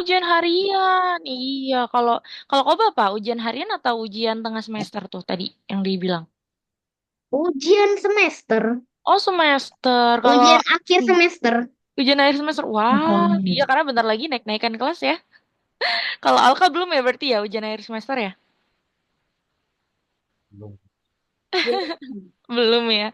ujian harian. Iya, kalau kalau kau apa? Ujian harian atau ujian tengah semester tuh tadi yang dibilang? Ujian semester. Oh, semester. Kalau Ujian akhir hmm, semester. ujian akhir semester. Wah, iya karena bentar lagi naik-naikan kelas ya. Kalau Alka belum ya berarti ya ujian akhir semester ya? Belum. Belum ya.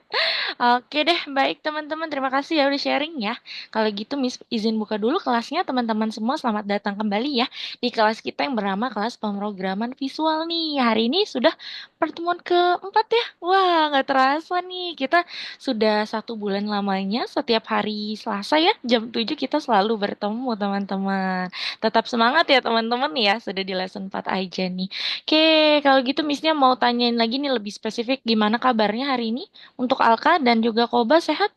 Oke deh, baik teman-teman. Terima kasih ya udah sharing ya. Kalau gitu Miss izin buka dulu kelasnya teman-teman semua. Selamat datang kembali ya di kelas kita yang bernama kelas pemrograman visual nih. Hari ini sudah pertemuan keempat ya. Wah, nggak terasa nih. Kita sudah 1 bulan lamanya setiap hari Selasa ya. Jam 7 kita selalu bertemu teman-teman. Tetap semangat ya teman-teman ya. Sudah di lesson 4 aja nih. Oke, kalau gitu Missnya mau tanyain lagi nih lebih spesifik gimana kabarnya hari ini? Untuk Alka dan juga Koba sehat?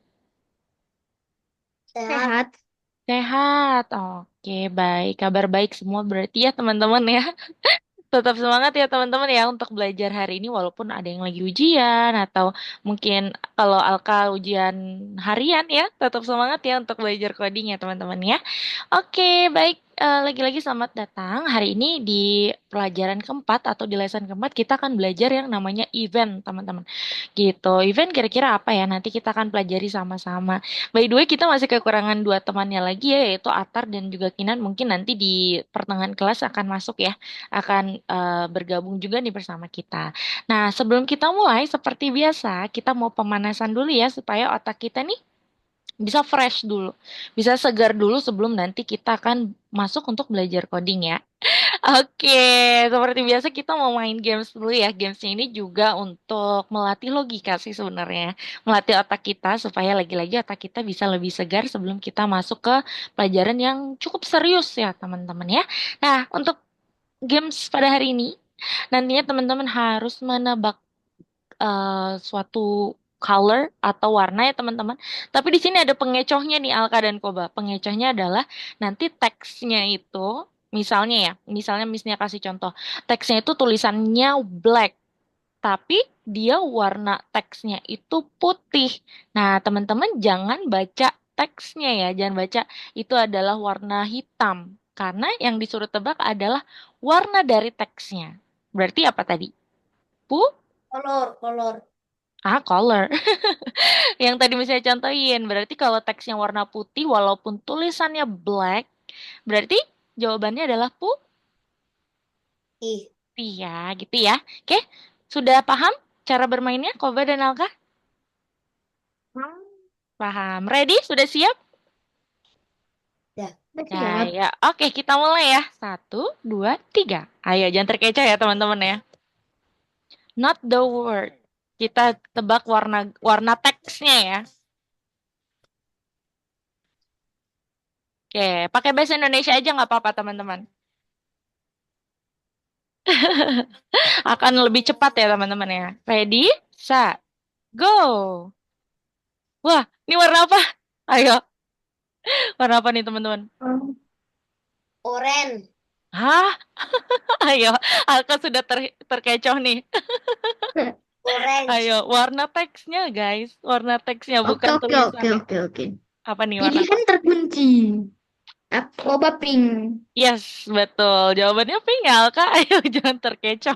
Sehat. Sehat. Oke, baik. Kabar baik semua berarti ya teman-teman ya. Tetap semangat ya teman-teman ya untuk belajar hari ini walaupun ada yang lagi ujian atau mungkin kalau Alka ujian harian ya, tetap semangat ya untuk belajar coding ya teman-teman ya. Oke, baik. Lagi-lagi selamat datang. Hari ini di pelajaran keempat atau di lesson keempat kita akan belajar yang namanya event, teman-teman. Gitu. Event kira-kira apa ya? Nanti kita akan pelajari sama-sama. By the way, kita masih kekurangan 2 temannya lagi ya, yaitu Atar dan juga Kinan. Mungkin nanti di pertengahan kelas akan masuk ya, akan bergabung juga nih bersama kita. Nah, sebelum kita mulai, seperti biasa, kita mau pemanasan dulu ya, supaya otak kita nih bisa fresh dulu, bisa segar dulu sebelum nanti kita akan masuk untuk belajar coding ya. Oke, seperti biasa kita mau main games dulu ya. Gamesnya ini juga untuk melatih logika sih sebenarnya. Melatih otak kita supaya lagi-lagi otak kita bisa lebih segar sebelum kita masuk ke pelajaran yang cukup serius ya teman-teman ya. Nah, untuk games pada hari ini, nantinya teman-teman harus menebak suatu color atau warna ya teman-teman. Tapi di sini ada pengecohnya nih Alka dan Koba. Pengecohnya adalah nanti teksnya itu misalnya ya, misalnya Missnya kasih contoh. Teksnya itu tulisannya black, tapi dia warna teksnya itu putih. Nah, teman-teman jangan baca teksnya ya, jangan baca itu adalah warna hitam. Karena yang disuruh tebak adalah warna dari teksnya. Berarti apa tadi? Pu? Kolor. Ah, color. Yang tadi misalnya contohin, berarti kalau teksnya warna putih walaupun tulisannya black, berarti jawabannya adalah Ih. putih ya, gitu ya. Oke, sudah paham cara bermainnya, Koba dan Alka? Paham. Ready? Sudah siap? Ya, udah Ya, siap. ya. Oke, kita mulai ya. 1, 2, 3. Ayo, jangan terkecoh ya teman-teman ya. Not the word. Kita tebak warna warna teksnya ya. Oke, pakai bahasa Indonesia aja nggak apa-apa teman-teman. Akan lebih cepat ya teman-teman ya. Ready, set, go. Wah, ini warna apa? Ayo, warna apa nih teman-teman? Oren. Hah? Ayo, aku sudah terkecoh nih. Ayo, Orange. warna teksnya guys. Warna teksnya Oke, bukan oke, oke, tulisannya. oke, oke. Apa nih warna apa? Pilihan terkunci. Aku coba pink. Yes, betul. Jawabannya pink ya, Kak. Ayo, jangan terkecoh.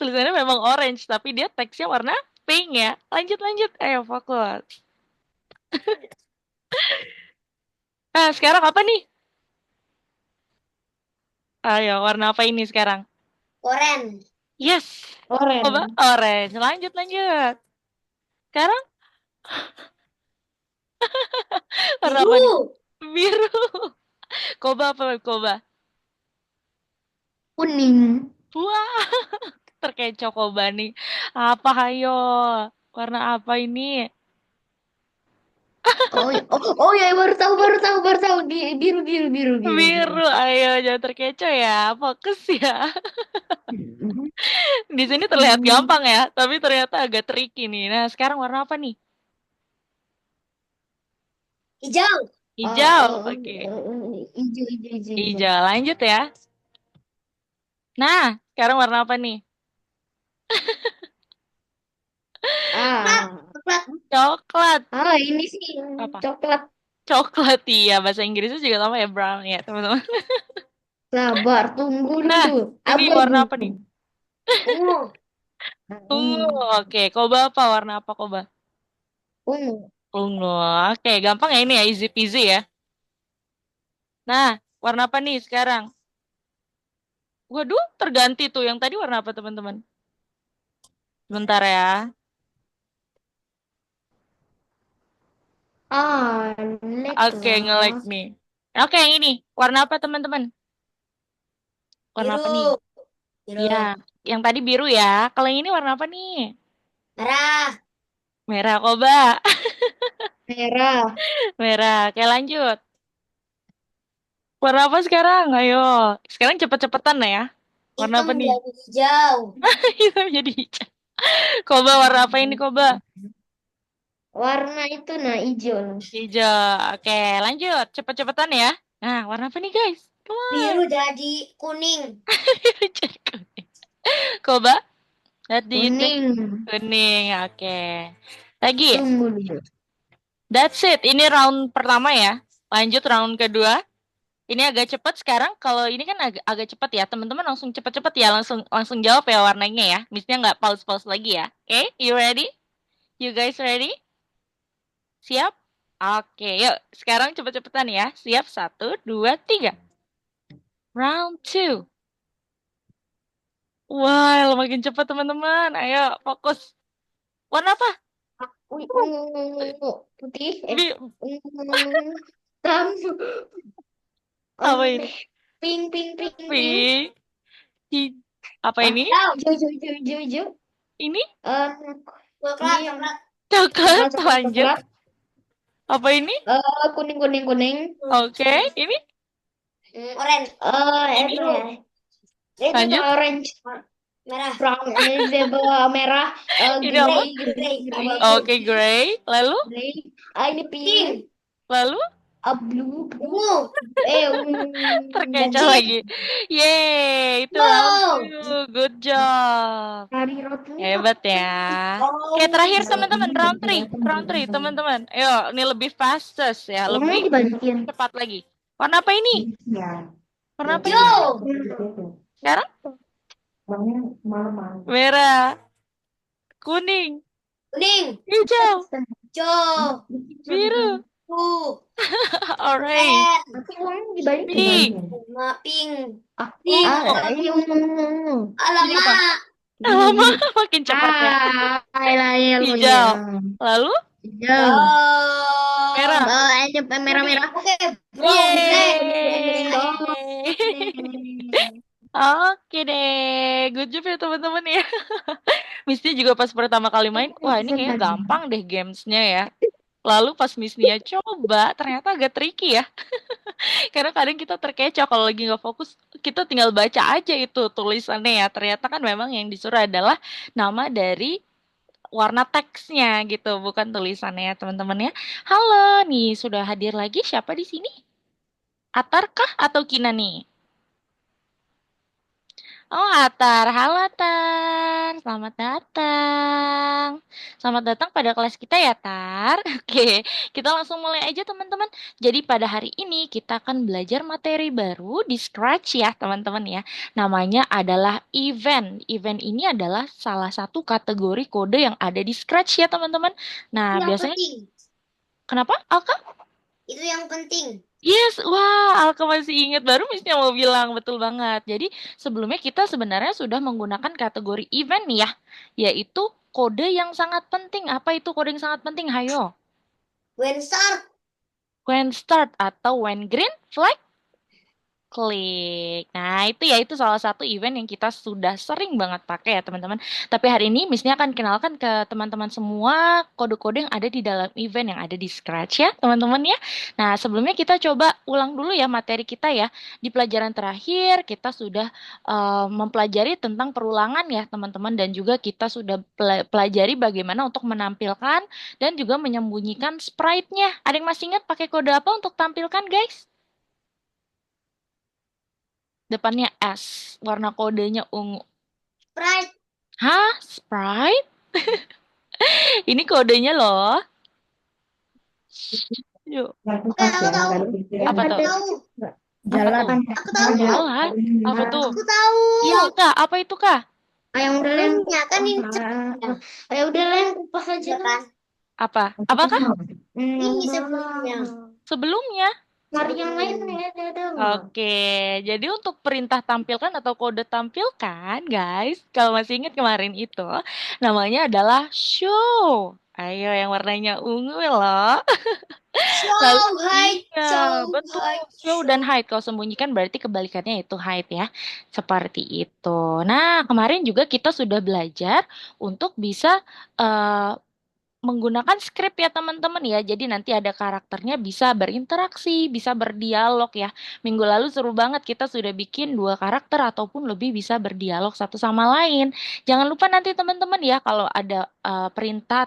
Tulisannya memang orange, tapi dia teksnya warna pink ya. Lanjut, lanjut. Ayo, fokus. Nah, sekarang apa nih? Ayo, warna apa ini sekarang? Oren. Yes. Coba Oren. orange. Lanjut, lanjut. Sekarang warna apa nih? Biru. Biru. Coba apa? Coba. Kuning. Wah, terkecoh Koba nih. Apa hayo? Warna apa ini? Oh, oh ya, baru tahu. Biru, biru, biru, biru, biru. Biru. Ayo, jangan terkecoh ya. Fokus ya. Hmm. Di sini terlihat gampang ya, tapi ternyata agak tricky nih. Nah, sekarang warna apa nih? Hijau. Hijau. Oke. Hijau, hijau, hijau, hijau. Hijau. Lanjut ya. Nah, sekarang warna apa nih? Coklat. Coklat. Ini sih Apa? coklat. Coklat, iya. Bahasa Inggrisnya juga sama ya, brown ya, teman-teman. Sabar, tunggu Nah, dulu. ini warna Abu-abu. apa nih? Ungu. Ungu. Oke, Koba apa? Warna apa Koba? Ungu. Ungu. Oke, gampang ya ini ya, easy peasy ya. Nah, warna apa nih sekarang? Waduh, terganti tuh. Yang tadi warna apa teman-teman? Sebentar ya. Ah, Oke, nge-like lah. nih. Oke, yang ini. Warna apa teman-teman? Warna apa nih? Biru. Ya, Biru. yang tadi biru ya. Kalau yang ini warna apa nih? Merah. Merah Koba. Merah. Merah. Oke, lanjut. Warna apa sekarang? Ayo. Sekarang cepet-cepetan lah ya. Warna Hitam apa nih? jadi hijau. Hitam jadi hijau. Koba, warna apa ini Koba? Warna itu nah hijau. Hijau. Oke, lanjut. Cepet-cepetan ya. Nah, warna apa nih guys? Come on. Biru jadi kuning. Jadi kuning. Koba, what do you think? Kuning. Kuning. Oke. Lagi. Tunggu dulu. That's it. Ini round pertama ya. Lanjut round kedua. Ini agak cepat sekarang. Kalau ini kan agak cepat ya. Teman-teman langsung cepat-cepat ya. Langsung langsung jawab ya warnanya ya. Misalnya nggak pause-pause lagi ya. Oke, you ready? You guys ready? Siap? Oke, yuk. Sekarang cepet-cepetan ya. Siap? Satu, dua, tiga. Round two. Wah, makin cepat teman-teman. Ayo, fokus. Warna apa? Ungu. Putih. Bi- Ungu. Hitam. Apa ini? Pink, pink, pink, pink. Pink. Hi- Apa Ah, ini? hijau, hijau, hijau, hijau, hijau. Ini Eh, coklat, ini coklat. Coklat, coklat, coklat, lanjut. coklat. Apa ini? Kuning, kuning, kuning. Oke, ini? Orange. Ini? Itu ya. Itu tuh Lanjut. orange. Merah. Brown. Merah. Ini apa? Grey, grey, grey, Oke, gray. Lalu? grey. Ah, ini pink. Lalu? Blue, blue. Terkecoh Jadi, lagi. Yeay, itu round wow. two. Good job. Hari rotinya Hebat ya. Oke, oh, terakhir teman-teman, round three. Round three, teman-teman. Ayo, ini lebih fastest ya, uangnya lebih dibalikin. cepat lagi. Warna apa ini? Ya. Warna apa ini? Hijau. Sekarang? Uangnya malam-malam. Merah, kuning, Kuning. hijau, Hijau. biru, orange, Red. Tapi uangnya dibalikin. pink. Pink. Pink. Ini ungu. Ini apa? Alamak. Lama, makin cepat ya. Ayolah, lu ya. Hijau. Lalu Hijau. merah. Ini merah-merah. Oke, brown, black. Yeay. Oke deh, good job ya teman-teman ya. Misty juga pas pertama kali main, wah ini kayaknya gampang deh gamesnya ya. Lalu pas Miss Nia coba, ternyata agak tricky ya. Karena kadang kita terkecoh kalau lagi nggak fokus, kita tinggal baca aja itu tulisannya ya. Ternyata kan memang yang disuruh adalah nama dari warna teksnya gitu, bukan tulisannya ya teman-teman ya. Halo, nih sudah hadir lagi siapa di sini? Atar kah atau Kina nih? Oh, Atar. Halo, Atar. Selamat datang. Selamat datang pada kelas kita ya, Tar. Oke, kita langsung mulai aja, teman-teman. Jadi, pada hari ini kita akan belajar materi baru di Scratch ya, teman-teman ya. Namanya adalah event. Event ini adalah salah satu kategori kode yang ada di Scratch ya, teman-teman. Nah, Yang biasanya penting. kenapa, Alka? Itu yang penting. Yes, wah, Alka masih ingat baru Missnya mau bilang betul banget. Jadi sebelumnya kita sebenarnya sudah menggunakan kategori event nih ya, yaitu kode yang sangat penting. Apa itu kode yang sangat penting? Hayo. When start. When start atau when green flag klik. Nah, itu ya, itu salah satu event yang kita sudah sering banget pakai ya, teman-teman. Tapi hari ini Missnya akan kenalkan ke teman-teman semua kode-kode yang ada di dalam event yang ada di Scratch ya, teman-teman ya. Nah, sebelumnya kita coba ulang dulu ya materi kita ya. Di pelajaran terakhir kita sudah mempelajari tentang perulangan ya, teman-teman, dan juga kita sudah pelajari bagaimana untuk menampilkan dan juga menyembunyikan sprite-nya. Ada yang masih ingat pakai kode apa untuk tampilkan, guys? Depannya S, warna kodenya ungu. Sprite. Hah? Sprite? Ini kodenya loh. Yuk, Tahu, tahu. apa tuh? Tahu. Apa Jalan. tuh? Aku tahu. Jalan. Apa tuh? Aku tahu. Iya kah? Apa itu kah? Yang udah lain kan ini ya udah lain kupas aja kan. Apa? Apakah? Ini sebelumnya. Sebelumnya? Mari yang lain ya ada nggak? Oke, jadi untuk perintah tampilkan atau kode tampilkan, guys, kalau masih ingat kemarin itu, namanya adalah show. Ayo, yang warnanya ungu loh. Lalu, Show hide, iya, show betul. hide, Show dan show. hide. Kalau sembunyikan berarti kebalikannya itu hide ya. Seperti itu. Nah, kemarin juga kita sudah belajar untuk bisa eh, menggunakan skrip ya teman-teman ya. Jadi nanti ada karakternya bisa berinteraksi, bisa berdialog ya. Minggu lalu seru banget kita sudah bikin dua karakter ataupun lebih bisa berdialog satu sama lain. Jangan lupa nanti teman-teman ya kalau ada perintah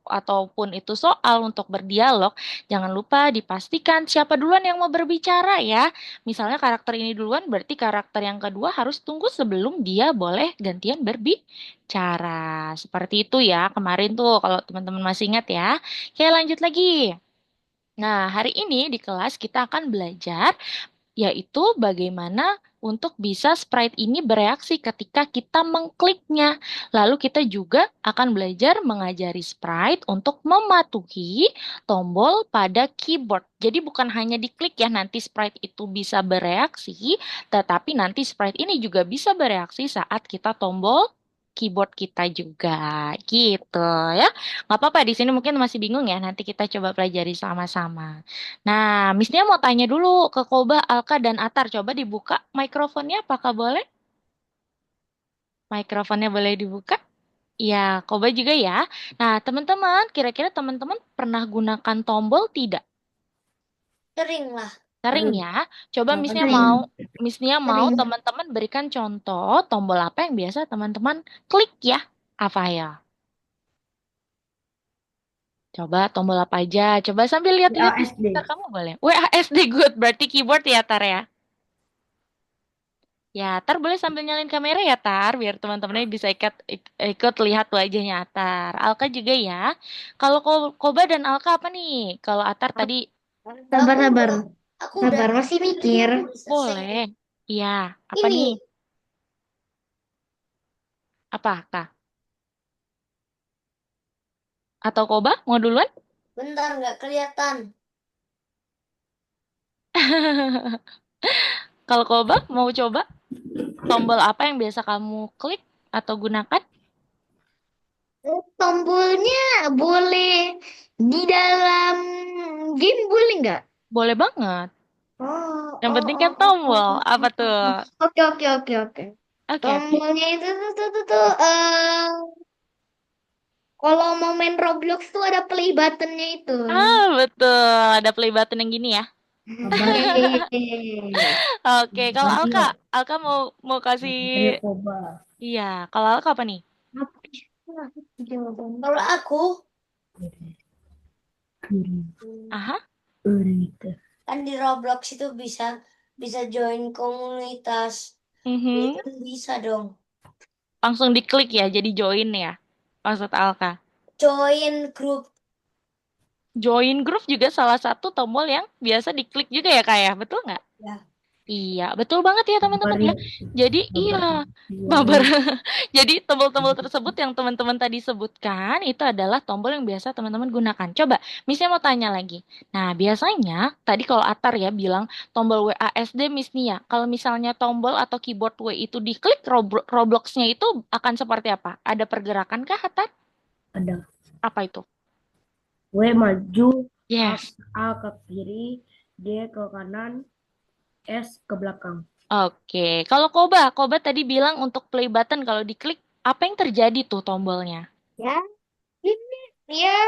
ataupun itu soal untuk berdialog, jangan lupa dipastikan siapa duluan yang mau berbicara ya. Misalnya karakter ini duluan berarti karakter yang kedua harus tunggu sebelum dia boleh gantian berbicara. Seperti itu ya kemarin tuh kalau teman-teman masih ingat ya. Oke lanjut lagi. Nah, hari ini di kelas kita akan belajar yaitu bagaimana untuk bisa sprite ini bereaksi ketika kita mengkliknya. Lalu kita juga akan belajar mengajari sprite untuk mematuhi tombol pada keyboard. Jadi bukan hanya diklik ya nanti sprite itu bisa bereaksi, tetapi nanti sprite ini juga bisa bereaksi saat kita tombol keyboard kita juga gitu ya. Nggak apa-apa di sini mungkin masih bingung ya. Nanti kita coba pelajari sama-sama. Nah, Misnya mau tanya dulu ke Koba, Alka, dan Atar. Coba dibuka mikrofonnya, apakah boleh? Mikrofonnya boleh dibuka? Ya, Koba juga ya. Nah, teman-teman, kira-kira teman-teman pernah gunakan tombol tidak? Sering lah. Sering ya. Coba Sering. Misnya mau Sering. teman-teman berikan contoh tombol apa yang biasa teman-teman klik ya? Apa ya? Coba tombol apa aja? Coba sambil lihat-lihat di sekitar ASD. kamu boleh. WASD good, berarti keyboard ya, Tar ya? Ya, Tar boleh sambil nyalain kamera ya, Tar, biar teman-temannya bisa ikut lihat wajahnya Atar. Alka juga ya. Kalau Koba dan Alka apa nih? Kalau Atar tadi Sabar, sabar. Aku sabar, masih mikir. boleh. Iya, apa nih? Ini, Apa, Kak? Atau Koba mau duluan? bentar nggak kelihatan. Kalau Koba mau coba tombol apa yang biasa kamu klik atau gunakan? Tombolnya boleh di dalam game boleh nggak? Boleh banget. Oh, Yang oh, penting kan oh, oh, oh, tombol. oh, Apa oh, tuh? oh. Oke, oke, oke, oke. Oke, oke. Tombolnya itu tuh, kalau mau main Roblox tuh ada play buttonnya itu. Ah, betul. Ada play button yang gini ya. Yeay. Oke, kalau Alka mau kasih iya, kalau Alka apa nih? Kalau aku Aha. kan di Roblox itu bisa bisa join komunitas. Mhm. Itu bisa dong. Langsung diklik ya, jadi join ya. Maksud Alka. Join grup. Join group juga salah satu tombol yang biasa diklik juga ya, Kak ya? Betul nggak? Ya. Iya, betul banget ya teman-teman ya. Jadi iya, mabar. Jadi tombol-tombol tersebut yang teman-teman tadi sebutkan itu adalah tombol yang biasa teman-teman gunakan. Coba, Missnya mau tanya lagi. Nah, biasanya tadi kalau Atar ya bilang tombol WASD Miss Nia. Kalau misalnya tombol atau keyboard W itu diklik Roblox-nya itu akan seperti apa? Ada pergerakan kah Atar? Ada. Apa itu? W maju, Yes. A ke kiri, D ke kanan, S ke belakang. Oke, kalau Koba tadi bilang untuk play button kalau diklik apa yang terjadi tuh tombolnya? Ya, ini ya,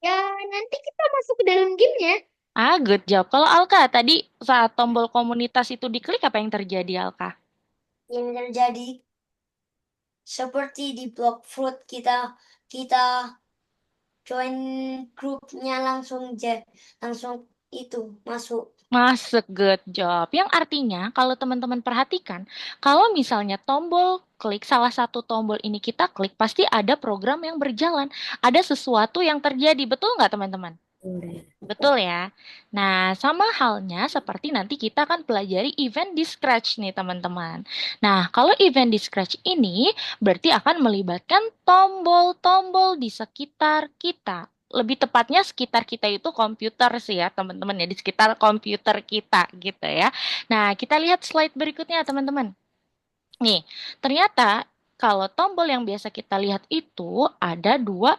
ya nanti kita masuk ke dalam gamenya. Ah, good job. Kalau Alka tadi saat tombol komunitas itu diklik apa yang terjadi Alka? Yang terjadi seperti di Block Fruit kita kita join grupnya langsung itu masuk. Masuk, good job. Yang artinya kalau teman-teman perhatikan, kalau misalnya tombol klik salah satu tombol ini kita klik, pasti ada program yang berjalan, ada sesuatu yang terjadi. Betul nggak teman-teman? Betul ya. Nah, sama halnya seperti nanti kita akan pelajari event di Scratch nih, teman-teman. Nah, kalau event di Scratch ini berarti akan melibatkan tombol-tombol di sekitar kita. Lebih tepatnya sekitar kita itu komputer sih ya, teman-teman ya, di sekitar komputer kita gitu ya. Nah, kita lihat slide berikutnya, teman-teman. Nih, ternyata kalau tombol yang biasa kita lihat itu ada dua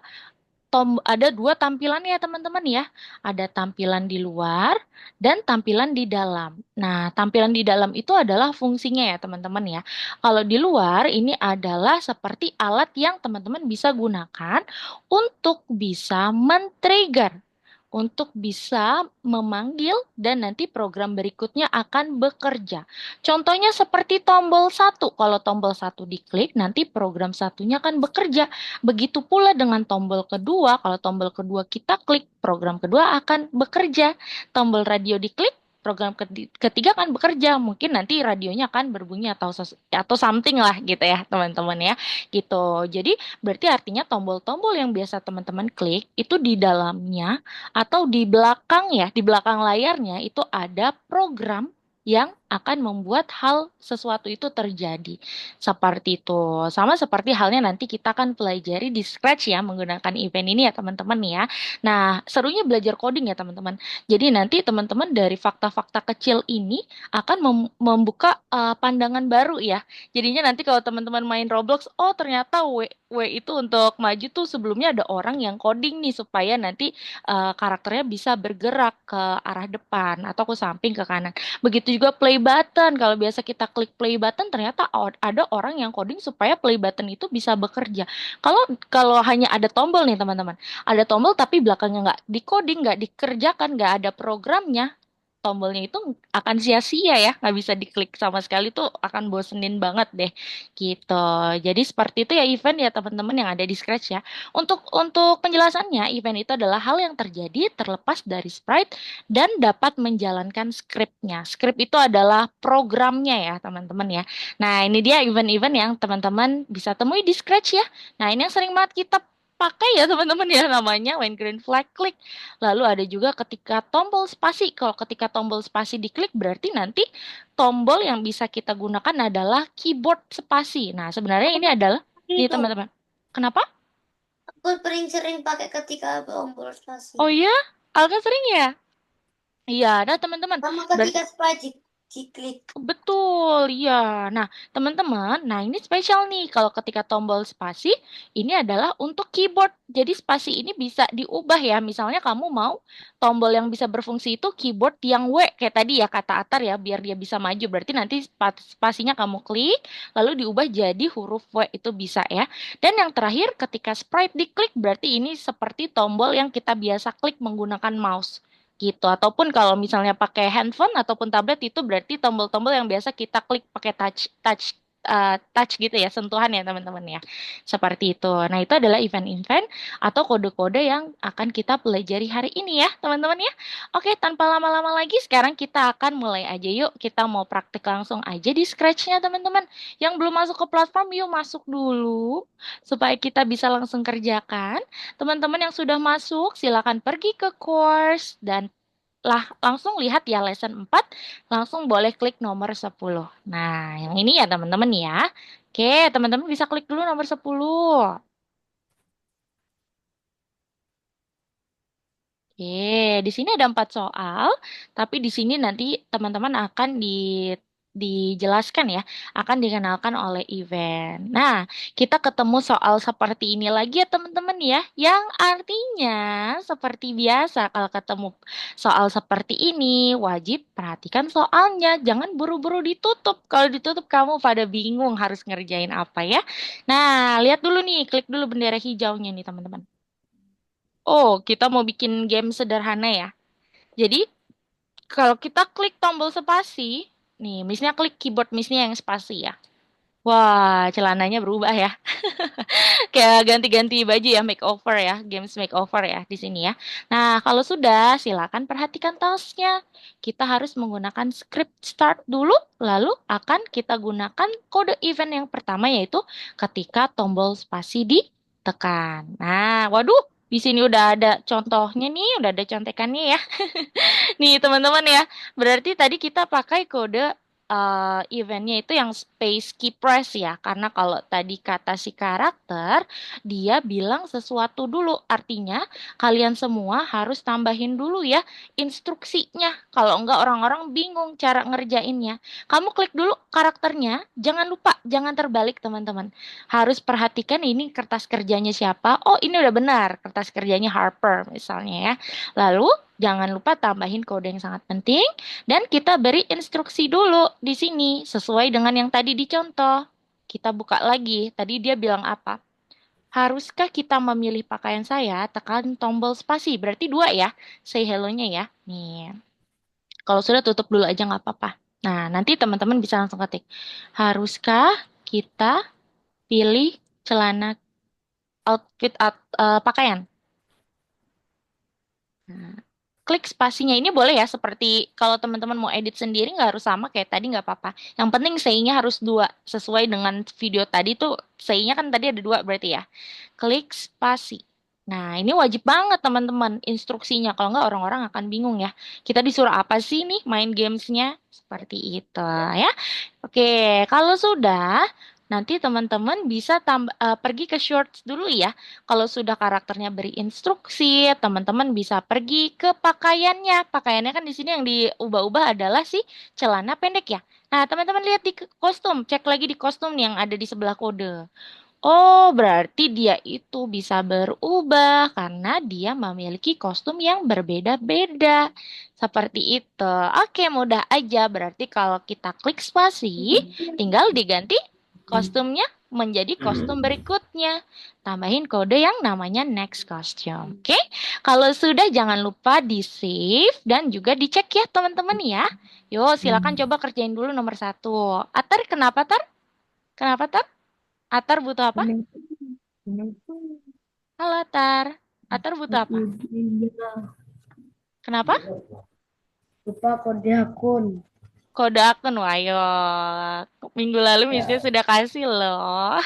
tampilan ya teman-teman ya. Ada tampilan di luar dan tampilan di dalam. Nah, tampilan di dalam itu adalah fungsinya ya teman-teman ya. Kalau di luar ini adalah seperti alat yang teman-teman bisa gunakan untuk bisa men-trigger, untuk bisa memanggil dan nanti program berikutnya akan bekerja. Contohnya seperti tombol satu. Kalau tombol satu diklik, nanti program satunya akan bekerja. Begitu pula dengan tombol kedua, kalau tombol kedua kita klik, program kedua akan bekerja. Tombol radio diklik, program ketiga akan bekerja. Mungkin nanti radionya akan berbunyi atau something lah gitu ya, teman-teman ya. Gitu. Jadi berarti artinya tombol-tombol yang biasa teman-teman klik itu di dalamnya atau di belakang ya, di belakang layarnya itu ada program yang akan membuat hal sesuatu itu terjadi. Seperti itu. Sama seperti halnya nanti kita akan pelajari di Scratch ya menggunakan event ini ya teman-teman ya. Nah, serunya belajar coding ya teman-teman. Jadi nanti teman-teman dari fakta-fakta kecil ini akan membuka pandangan baru ya. Jadinya nanti kalau teman-teman main Roblox, oh ternyata W itu untuk maju tuh sebelumnya ada orang yang coding nih supaya nanti karakternya bisa bergerak ke arah depan atau ke samping ke kanan. Begitu juga play button. Kalau biasa kita klik play button, ternyata ada orang yang coding supaya play button itu bisa bekerja. Kalau kalau hanya ada tombol nih teman-teman, ada tombol tapi belakangnya nggak di coding, nggak dikerjakan, nggak ada programnya, tombolnya itu akan sia-sia ya, nggak bisa diklik sama sekali tuh akan bosenin banget deh gitu. Jadi seperti itu ya event ya teman-teman yang ada di Scratch ya. Untuk penjelasannya, event itu adalah hal yang terjadi terlepas dari sprite dan dapat menjalankan skripnya. Skrip itu adalah programnya ya teman-teman ya. Nah ini dia event-event yang teman-teman bisa temui di Scratch ya. Nah ini yang sering banget kita pakai ya teman-teman ya namanya when green flag click. Lalu ada juga ketika tombol spasi. Kalau ketika tombol spasi diklik berarti nanti tombol yang bisa kita gunakan adalah keyboard spasi. Nah, sebenarnya ini adalah di Itu teman-teman. Kenapa? aku paling sering pakai ketika tombol spasi. Oh iya, Alga sering ya? Iya, ada teman-teman. Sama Berarti ketika spasi diklik. betul, iya. Nah, teman-teman, nah ini spesial nih. Kalau ketika tombol spasi, ini adalah untuk keyboard. Jadi spasi ini bisa diubah ya. Misalnya kamu mau tombol yang bisa berfungsi itu keyboard yang W, kayak tadi ya kata Atar ya, biar dia bisa maju. Berarti nanti spasinya kamu klik, lalu diubah jadi huruf W itu bisa ya. Dan yang terakhir, ketika sprite diklik, berarti ini seperti tombol yang kita biasa klik menggunakan mouse gitu. Ataupun kalau misalnya pakai handphone ataupun tablet itu berarti tombol-tombol yang biasa kita klik pakai touch touch touch gitu ya, sentuhan ya teman-teman ya. Seperti itu. Nah, itu adalah event-event atau kode-kode yang akan kita pelajari hari ini ya, teman-teman ya. Oke, tanpa lama-lama lagi sekarang kita akan mulai aja yuk. Kita mau praktik langsung aja di Scratch-nya, teman-teman. Yang belum masuk ke platform, yuk masuk dulu supaya kita bisa langsung kerjakan. Teman-teman yang sudah masuk, silakan pergi ke course dan langsung lihat ya lesson 4, langsung boleh klik nomor 10. Nah, yang ini ya teman-teman ya. Oke, teman-teman bisa klik dulu nomor 10. Oke, di sini ada 4 soal, tapi di sini nanti teman-teman akan dijelaskan ya, akan dikenalkan oleh event. Nah, kita ketemu soal seperti ini lagi ya teman-teman ya, yang artinya seperti biasa kalau ketemu soal seperti ini, wajib perhatikan soalnya, jangan buru-buru ditutup. Kalau ditutup kamu pada bingung harus ngerjain apa ya. Nah, lihat dulu nih, klik dulu bendera hijaunya nih teman-teman. Oh, kita mau bikin game sederhana ya. Jadi, kalau kita klik tombol spasi, nih, misalnya klik keyboard misalnya yang spasi ya. Wah, celananya berubah ya. Kayak ganti-ganti baju ya, makeover ya, games makeover ya di sini ya. Nah, kalau sudah, silakan perhatikan tasknya. Kita harus menggunakan script start dulu, lalu akan kita gunakan kode event yang pertama yaitu ketika tombol spasi ditekan. Nah, waduh, Di sini udah ada contohnya nih, udah ada contekannya ya. Nih teman-teman ya, berarti tadi kita pakai kode eventnya itu yang space key press ya, karena kalau tadi kata si karakter, dia bilang sesuatu dulu, artinya kalian semua harus tambahin dulu ya instruksinya, kalau enggak orang-orang bingung cara ngerjainnya. Kamu klik dulu karakternya, jangan lupa, jangan terbalik teman-teman. Harus perhatikan ini kertas kerjanya siapa, oh ini udah benar, kertas kerjanya Harper misalnya ya. Lalu jangan lupa tambahin kode yang sangat penting dan kita beri instruksi dulu di sini sesuai dengan yang tadi dicontoh. Kita buka lagi. Tadi dia bilang apa? Haruskah kita memilih pakaian saya? Tekan tombol spasi. Berarti dua ya. Say hello-nya ya. Nih. Kalau sudah tutup dulu aja nggak apa-apa. Nah, nanti teman-teman bisa langsung ketik. Haruskah kita pilih celana outfit pakaian? Nah, klik spasinya ini boleh ya, seperti kalau teman-teman mau edit sendiri nggak harus sama kayak tadi nggak apa-apa. Yang penting say-nya harus dua, sesuai dengan video tadi tuh say-nya kan tadi ada dua berarti ya. Klik spasi. Nah, ini wajib banget teman-teman instruksinya, kalau nggak orang-orang akan bingung ya. Kita disuruh apa sih nih main gamesnya? Seperti itu ya. Oke, kalau sudah, nanti teman-teman bisa pergi ke shorts dulu ya. Kalau sudah karakternya beri instruksi, teman-teman bisa pergi ke pakaiannya. Pakaiannya kan di sini yang diubah-ubah adalah si celana pendek ya. Nah, teman-teman lihat di kostum, cek lagi di kostum yang ada di sebelah kode. Oh, berarti dia itu bisa berubah karena dia memiliki kostum yang berbeda-beda. Seperti itu. Oke, mudah aja. Berarti kalau kita klik spasi, tinggal diganti kostumnya menjadi kostum berikutnya. Tambahin kode yang namanya next costume. Oke, kalau sudah jangan lupa di save dan juga dicek ya teman-teman ya. Yuk, silakan coba kerjain dulu nomor satu. Atar, kenapa Tar? Kenapa Tar? Atar butuh apa? Halo Atar. Atar butuh apa? Kenapa? Lupa kode akun. Kode akun, wah, ayo. Minggu lalu Missnya Ya, sudah kasih loh.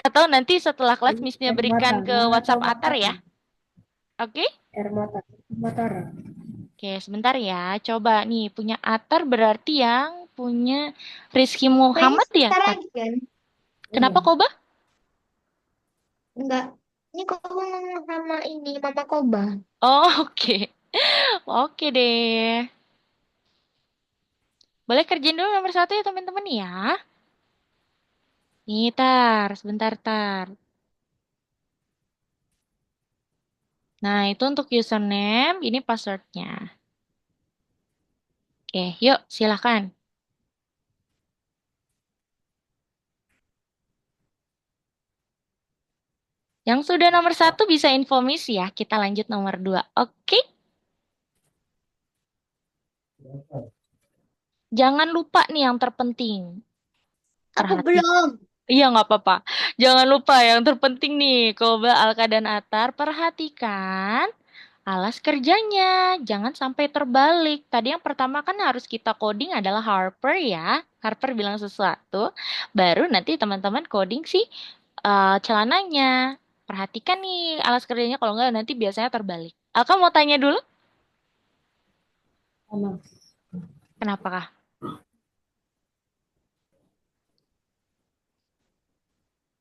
Atau nanti setelah kelas ini Missnya air berikan mata, ke atau WhatsApp Atar Mataram. ya. Oke? Air mata, Mataram. Oke, sebentar ya. Coba nih, punya Atar berarti yang punya Rizky Kayaknya Muhammad ya, sebentar Tar? lagi kan? Kenapa Iya. Koba? Enggak. Ini kok ngomong sama ini, Mama Koba. Oh, oke. Oke deh. Boleh kerjain dulu nomor satu ya teman-teman ya. Nih, Tar. Sebentar, Tar. Nah, itu untuk username, ini passwordnya. Oke, yuk silahkan. Yang sudah nomor satu bisa info miss ya, kita lanjut nomor dua. Oke, jangan lupa nih yang terpenting. Aku Perhati. belum. Iya, nggak apa-apa. Jangan lupa yang terpenting nih, Koba, Alka, dan Atar. Perhatikan alas kerjanya. Jangan sampai terbalik. Tadi yang pertama kan harus kita coding adalah Harper ya. Harper bilang sesuatu. Baru nanti teman-teman coding sih celananya. Perhatikan nih alas kerjanya. Kalau nggak nanti biasanya terbalik. Alka mau tanya dulu. Sama. Kenapa kah?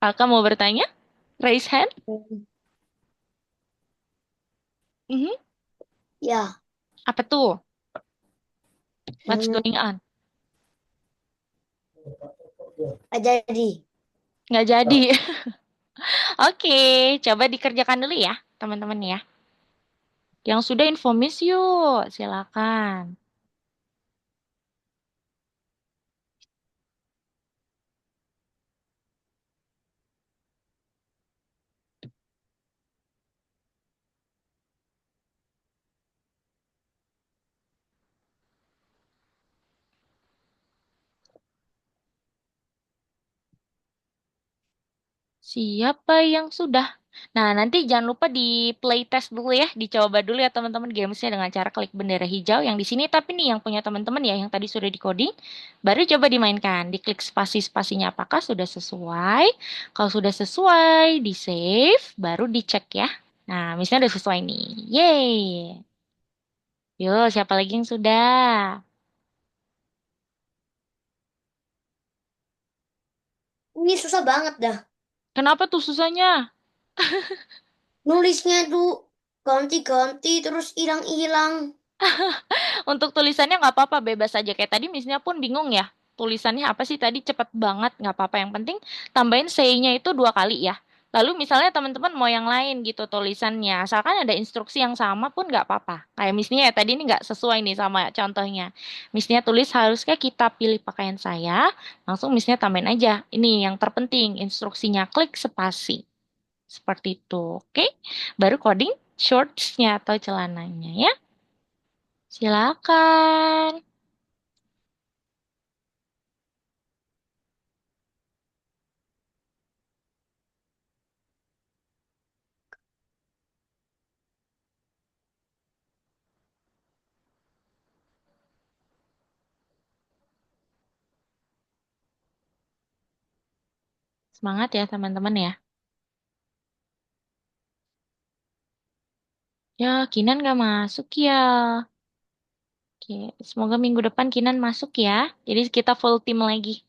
Alka mau bertanya? Raise hand. Mhm. Ya, Apa tuh? What's hmm, going on? nggak jadi. Nggak jadi. Oke, coba dikerjakan dulu ya, teman-teman ya. Yang sudah infomis yuk, silakan. Siapa yang sudah? Nah, nanti jangan lupa di playtest dulu ya, dicoba dulu ya teman-teman gamesnya dengan cara klik bendera hijau yang di sini. Tapi nih yang punya teman-teman ya, yang tadi sudah di coding, baru coba dimainkan. Diklik spasi-spasinya apakah sudah sesuai. Kalau sudah sesuai, di save, baru dicek ya. Nah, misalnya udah sesuai nih. Yeay. Yuk, siapa lagi yang sudah? Ini susah banget dah. Kenapa tuh susahnya? Nulisnya tuh ganti-ganti terus hilang-hilang. Untuk tulisannya nggak apa-apa, bebas aja. Kayak tadi misalnya pun bingung ya. Tulisannya apa sih tadi cepet banget, nggak apa-apa. Yang penting tambahin say-nya itu 2 kali ya. Lalu misalnya teman-teman mau yang lain gitu tulisannya. Asalkan ada instruksi yang sama pun nggak apa-apa. Kayak misalnya ya tadi ini nggak sesuai nih sama contohnya. Misalnya tulis haruskah kita pilih pakaian saya. Langsung misalnya tambahin aja. Ini yang terpenting instruksinya klik spasi. Seperti itu. Oke. Baru coding shorts-nya atau celananya ya. Silakan. Semangat ya teman-teman ya. Ya, Kinan gak masuk ya. Oke, semoga minggu depan Kinan masuk ya. Jadi kita full team lagi.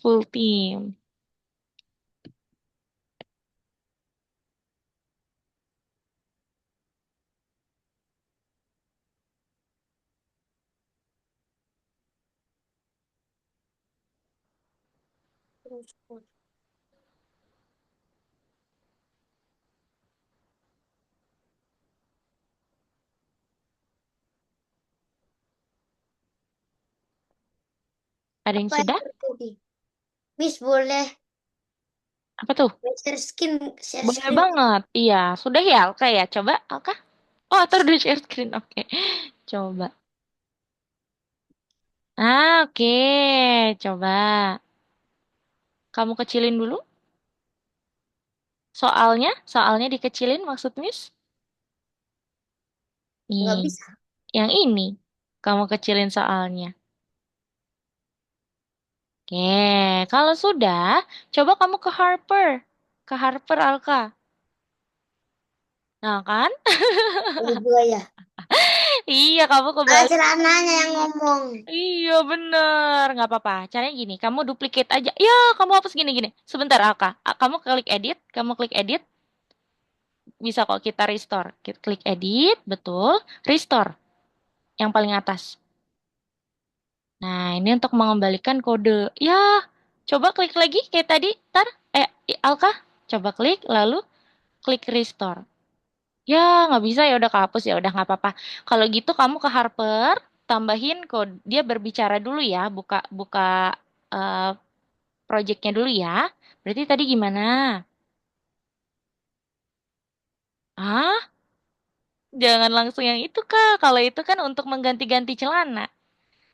Full team. Terus, Ada yang apa yang sudah? terjadi? Miss boleh Apa tuh? share Boleh screen. banget. Iya, sudah ya Alka ya. Coba Alka. Oh, atau udah share screen. Oke. Coba. Ah, oke. Coba. Kamu kecilin dulu. Soalnya dikecilin maksud Miss? Nggak Nih, bisa. yang ini. Kamu kecilin soalnya. Oke, kalau sudah, coba kamu ke Harper. Ke Harper, Alka. Nah, kan? Ini juga ya. Iya, kamu Ah, kebalik. celananya yang ngomong. Iya, bener. Nggak apa-apa. Caranya gini, kamu duplicate aja. Ya, kamu hapus gini-gini. Sebentar, Alka. Kamu klik edit, bisa kok kita restore. Kita klik edit, betul. Restore, yang paling atas. Nah, ini untuk mengembalikan kode. Ya, coba klik lagi kayak tadi. Ntar, Alka, coba klik, lalu klik restore. Ya, nggak bisa ya udah kehapus ya udah nggak apa-apa. Kalau gitu kamu ke Harper, tambahin kode dia berbicara dulu ya, buka buka eh, projectnya dulu ya. Berarti tadi gimana? Ah, jangan langsung yang itu Kak. Kalau itu kan untuk mengganti-ganti celana.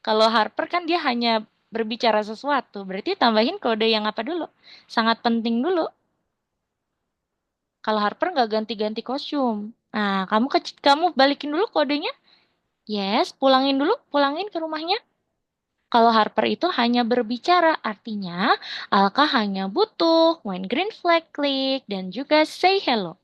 Kalau Harper kan dia hanya berbicara sesuatu. Berarti tambahin kode yang apa dulu? Sangat penting dulu. Kalau Harper nggak ganti-ganti kostum. Nah, kamu balikin dulu kodenya. Yes, pulangin ke rumahnya. Kalau Harper itu hanya berbicara, artinya Alka hanya butuh main green flag klik dan juga say hello.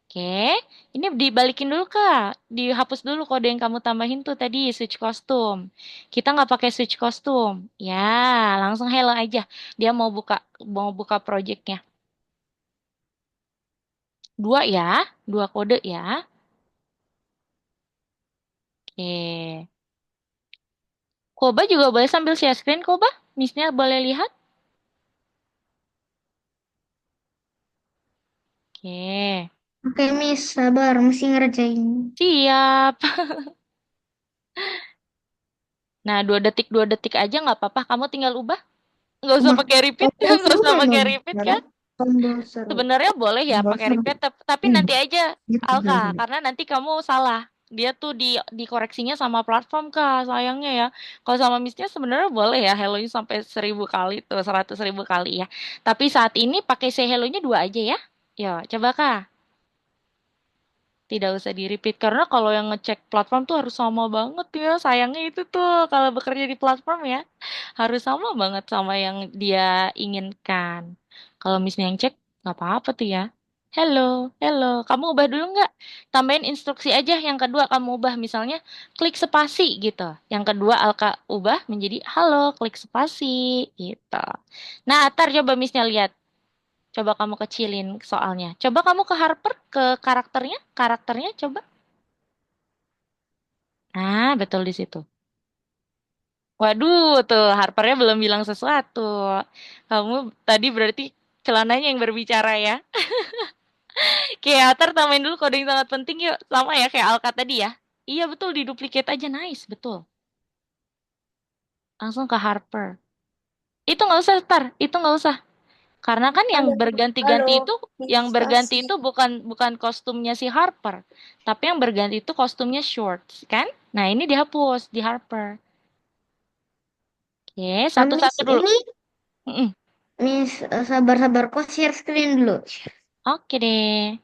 Oke, ini dibalikin dulu Kak. Dihapus dulu kode yang kamu tambahin tuh tadi, switch kostum. Kita nggak pakai switch kostum. Ya, langsung hello aja. Dia mau buka projectnya. Dua ya, dua kode ya. Oke. Koba juga boleh sambil share screen, Koba. Misalnya boleh lihat. Oke. Oke, Miss, sabar, mesti ngerjain. Siap. Nah, 2 detik aja nggak apa-apa. Kamu tinggal ubah. Nggak usah Tombol pakai repeat. tombol Nggak seru usah pakai memang. repeat Ada kan? tombol seru. Sebenarnya boleh ya Tombol pakai seru. repeat, tapi Hmm, nanti aja gitu, Alka, gitu. karena nanti kamu salah. Dia tuh dikoreksinya sama platform Kak, sayangnya ya. Kalau sama Missnya sebenarnya boleh ya hello-nya sampai 1.000 kali tuh, 100.000 kali ya. Tapi saat ini pakai say hello-nya 2 aja ya. Yo, coba Kak. Tidak usah di-repeat karena kalau yang ngecek platform tuh harus sama banget ya. Sayangnya itu tuh kalau bekerja di platform ya harus sama banget sama yang dia inginkan. Kalau misalnya yang cek nggak apa-apa tuh ya. Hello, hello. Kamu ubah dulu nggak? Tambahin instruksi aja. Yang kedua kamu ubah misalnya klik spasi gitu. Yang kedua Alka ubah menjadi halo, klik spasi gitu. Nah, Atar coba Missnya lihat. Coba kamu kecilin soalnya. Coba kamu ke Harper, ke karakternya coba. Nah, betul di situ. Waduh, tuh Harpernya belum bilang sesuatu. Kamu tadi berarti celananya yang berbicara ya. Kayak Atar tambahin dulu kode yang sangat penting yuk. Sama ya kayak Alka tadi ya. Iya betul, di duplicate aja. Nice, betul. Langsung ke Harper. Itu nggak usah, Tar. Itu nggak usah. Karena kan yang Halo, berganti-ganti halo, itu, yang Miss berganti Spasi. itu bukan bukan kostumnya si Harper. Tapi yang berganti itu kostumnya Shorts, kan? Nah, ini dihapus di Harper. Oke, Miss satu-satu dulu. ini, Mm-mm. Miss sabar-sabar kok share screen dulu. Oke deh.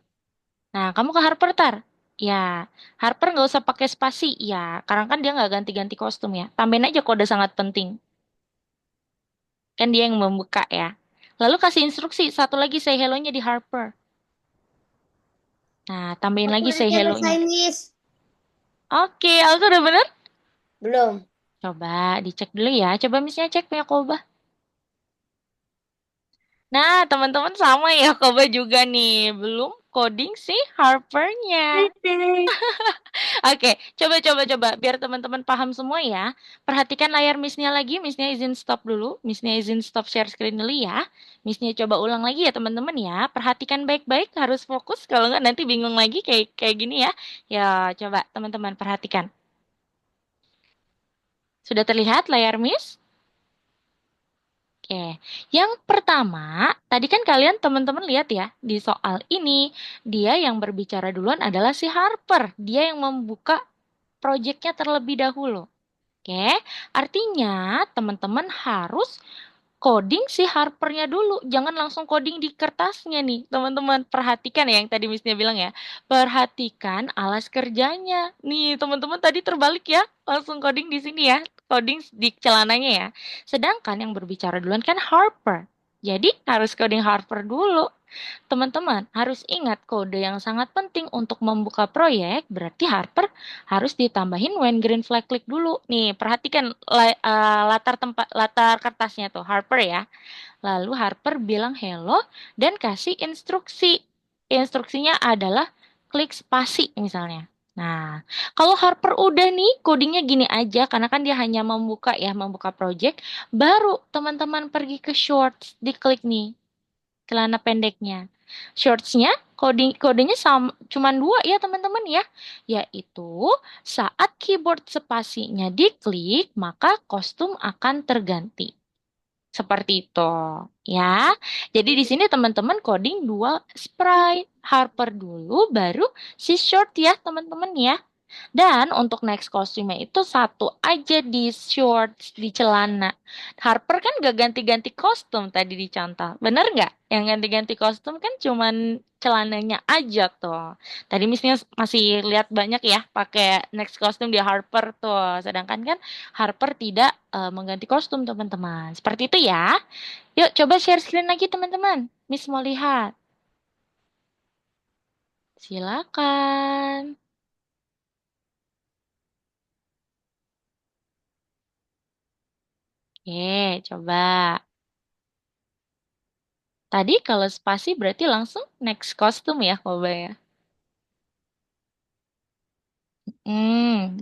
Nah, kamu ke Harper, Tar. Ya, Harper nggak usah pakai spasi. Ya, karena kan dia nggak ganti-ganti kostum ya. Tambahin aja kode sangat penting. Kan dia yang membuka ya. Lalu kasih instruksi, satu lagi say hello-nya di Harper. Nah, tambahin Aku lagi udah say selesai, hello-nya. Miss. Oke, aku udah bener. Belum. Coba dicek dulu ya. Coba misalnya cek punya Koba. Nah, teman-teman sama ya Koba juga nih. Belum coding sih Harpernya. Oke, coba biar teman-teman paham semua ya. Perhatikan layar Missnya lagi, Missnya izin stop dulu, Missnya izin stop share screen dulu ya. Missnya coba ulang lagi ya teman-teman ya. Perhatikan baik-baik, harus fokus kalau nggak nanti bingung lagi kayak kayak gini ya. Ya, coba teman-teman perhatikan. Sudah terlihat layar Miss? Oke, yang pertama, tadi kan kalian teman-teman lihat ya, di soal ini, dia yang berbicara duluan adalah si Harper. Dia yang membuka proyeknya terlebih dahulu. Oke, artinya teman-teman harus coding si Harpernya dulu. Jangan langsung coding di kertasnya nih. Teman-teman perhatikan ya yang tadi Missnya bilang ya. Perhatikan alas kerjanya. Nih teman-teman tadi terbalik ya. Langsung coding di sini ya. Coding di celananya ya. Sedangkan yang berbicara duluan kan Harper. Jadi harus coding Harper dulu. Teman-teman harus ingat kode yang sangat penting untuk membuka proyek berarti Harper harus ditambahin when green flag click dulu. Nih, perhatikan latar kertasnya tuh Harper ya. Lalu Harper bilang hello dan kasih instruksi. Instruksinya adalah klik spasi misalnya. Nah, kalau Harper udah nih codingnya gini aja karena kan dia hanya membuka ya, membuka project, baru teman-teman pergi ke shorts, diklik nih celana pendeknya. Shortsnya kodenya sama cuman dua ya teman-teman ya, yaitu saat keyboard spasinya diklik maka kostum akan terganti. Seperti itu ya. Jadi di sini teman-teman coding dua sprite, Harper dulu baru si short ya teman-teman ya. Dan untuk next kostumnya itu satu aja di shorts, di celana. Harper kan gak ganti-ganti kostum tadi dicontoh. Bener nggak? Yang ganti-ganti kostum kan cuman celananya aja tuh. Tadi misalnya masih lihat banyak ya pakai next kostum di Harper tuh. Sedangkan kan Harper tidak mengganti kostum teman-teman. Seperti itu ya. Yuk coba share screen lagi teman-teman. Miss mau lihat. Silakan. Oke, coba. Tadi kalau spasi berarti langsung next kostum ya, Koba ya.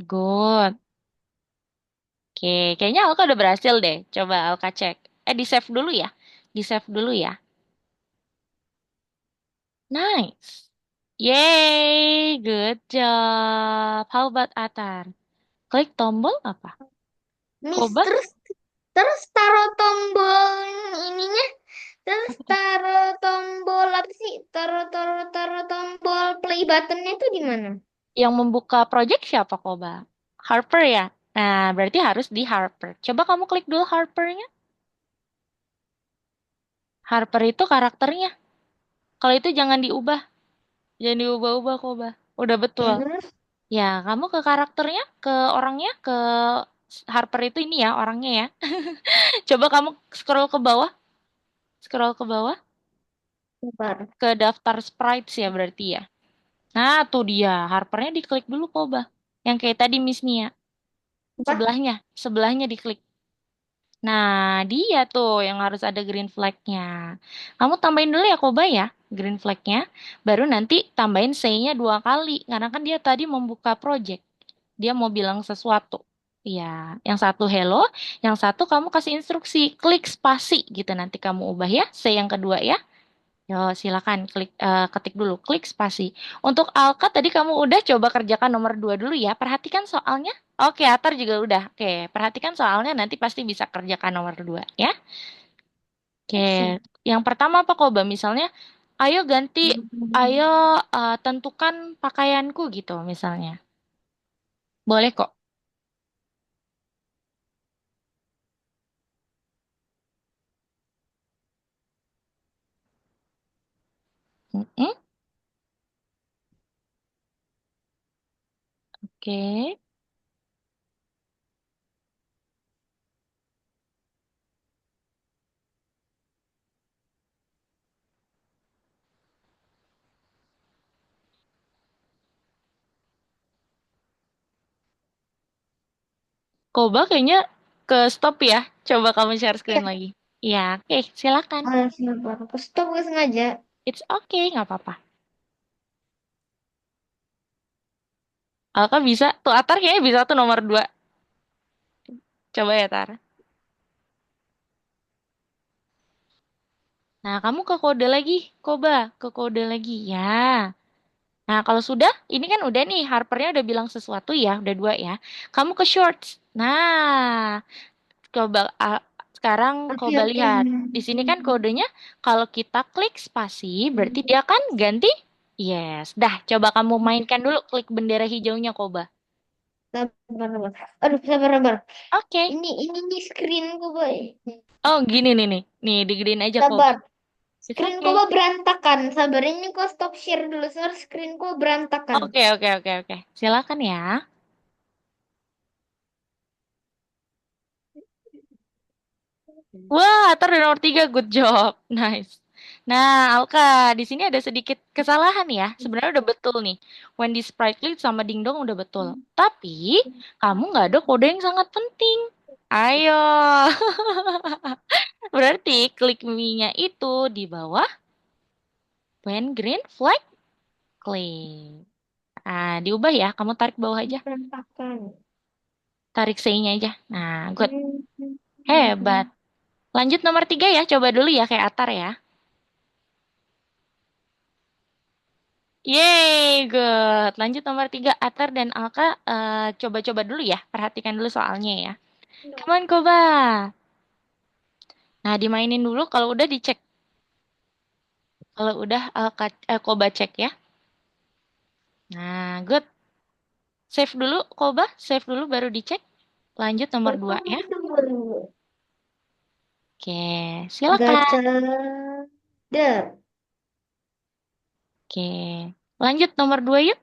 Good. Oke, kayaknya Alka udah berhasil deh. Coba Alka cek. Di save dulu ya. Di save dulu ya. Nice. Yay, good job. How about Atar? Klik tombol apa? Miss, Koba terus taruh tombol ininya. Terus taruh tombol apa sih? Taruh tombol play buttonnya itu di mana? yang membuka project siapa, Koba? Harper ya? Nah, berarti harus di Harper. Coba kamu klik dulu Harpernya. Harper itu karakternya. Kalau itu jangan diubah. Jangan diubah-ubah kok, Bah. Udah betul. Terus, Ya, kamu ke karakternya, ke orangnya, ke Harper itu ini ya, orangnya ya. Coba kamu scroll ke bawah, scroll ke bawah. Bentar. Ke daftar sprites ya berarti ya. Nah, tuh dia. Harpernya diklik dulu, Koba. Yang kayak tadi Miss Nia. Apa? Sebelahnya. Sebelahnya diklik. Nah, dia tuh yang harus ada green flag-nya. Kamu tambahin dulu ya, Koba ya. Green flag-nya. Baru nanti tambahin say-nya 2 kali. Karena kan dia tadi membuka project. Dia mau bilang sesuatu. Iya, yang satu hello, yang satu kamu kasih instruksi, klik spasi gitu nanti kamu ubah ya. Say yang kedua ya. Yo, silakan ketik dulu, klik spasi. Untuk Alka tadi kamu udah coba kerjakan nomor 2 dulu ya. Perhatikan soalnya. Oke, Atar juga udah. Oke, perhatikan soalnya nanti pasti bisa kerjakan nomor 2 ya. Oke, Sih. yang pertama apa Koba? Misalnya, ayo ganti, ayo tentukan pakaianku gitu misalnya. Boleh kok. Mm-mm. Oke. Koba kayaknya ke stop ya. Coba kamu share screen Iya. lagi. Iya, oke, silakan. Sebentar. Aku stop gak sengaja. It's okay, nggak apa-apa. Alka bisa. Tuh Atar kayaknya bisa tuh nomor 2. Coba ya, Tar. Nah, kamu ke kode lagi, Koba. Ke kode lagi, ya. Nah, kalau sudah, ini kan udah nih, Harpernya udah bilang sesuatu ya, udah 2 ya. Kamu ke shorts. Nah, coba sekarang Oke, coba oke. lihat. Di sini kan kodenya, kalau kita klik spasi, berarti dia kan ganti yes. Dah, coba kamu mainkan dulu klik bendera hijaunya, Koba. Sabar, sabar. Aduh, sabar, sabar. Oke. Ini nih screenku, boy. Oh, gini nih nih. Nih, digedein aja, Koba. Sabar. It's Screenku okay. mah berantakan. Sabar, ini kok stop share dulu. Soalnya screenku berantakan. Oke, oke, oke, oke. Silakan ya. Wah, Atar udah nomor 3, good job. Nice. Nah, Alka, di sini ada sedikit kesalahan ya. Sebenarnya udah betul nih. Wendy Sprightly sama Dingdong udah betul. Tapi, kamu nggak ada kode yang sangat penting. Ayo. Berarti klik me-nya itu di bawah when green flag, klik. Ah, diubah ya. Kamu tarik bawah aja. Berantakan. Tarik say-nya aja. Nah, good. Hebat. Lanjut nomor 3 ya. Coba dulu ya kayak Atar ya. Yeay, good. Lanjut nomor 3, Atar dan Alka coba-coba dba dulu ya. Perhatikan dulu soalnya ya. Come on, Koba. Nah, dimainin dulu. Kalau udah dicek. Kalau udah Koba cek ya. Nah, good. Save dulu, Koba. Save dulu baru dicek. Lanjut nomor 2 ya. Oke, silakan. Gacha. Der. Oke. Lanjut nomor 2 yuk.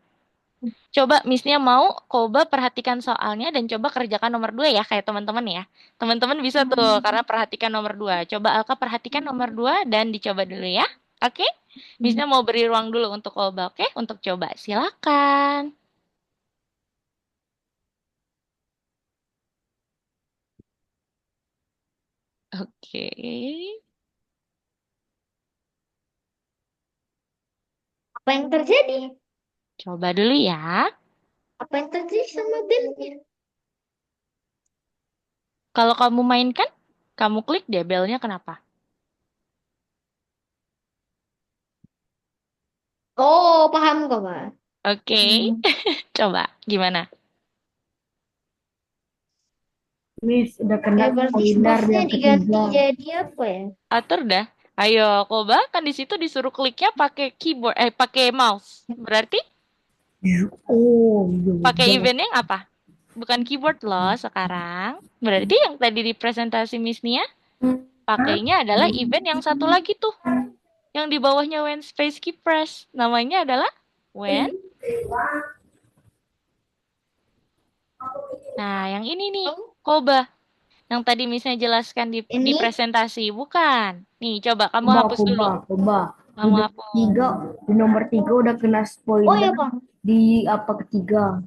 Coba Missnya mau, Koba perhatikan soalnya dan coba kerjakan nomor 2 ya, kayak teman-teman ya. Teman-teman bisa tuh, karena perhatikan nomor 2. Coba Alka perhatikan nomor 2 dan dicoba dulu ya. Oke? Missnya mau beri ruang dulu untuk Koba, oke? Untuk coba. Silakan. Oke. Apa yang terjadi? Coba dulu ya. Apa yang terjadi sama belnya? Kalau kamu mainkan, kamu klik deh belnya kenapa? Oh, paham kok, Pak. Oke. Hmm. Coba, gimana? Miss, udah kena Ya, berarti kalender spasinya yang diganti ketiga. jadi apa ya? Atur dah. Ayo, Koba kan di situ disuruh kliknya pakai keyboard, pakai mouse. Berarti Oh, pakai iya. event yang apa? Bukan keyboard loh sekarang. Berarti yang tadi di presentasi Miss Nia, pakainya adalah event yang satu lagi tuh. Yang di bawahnya when space key press. Namanya adalah when. Nah, yang ini nih, Oh, Koba. Yang tadi Missnya jelaskan di ini presentasi. Bukan. Nih, coba kamu Coba, hapus coba, dulu. coba. Kamu Udah tiga, hapus. di nomor tiga udah kena Oh ya spoiler Kak. di apa ketiga.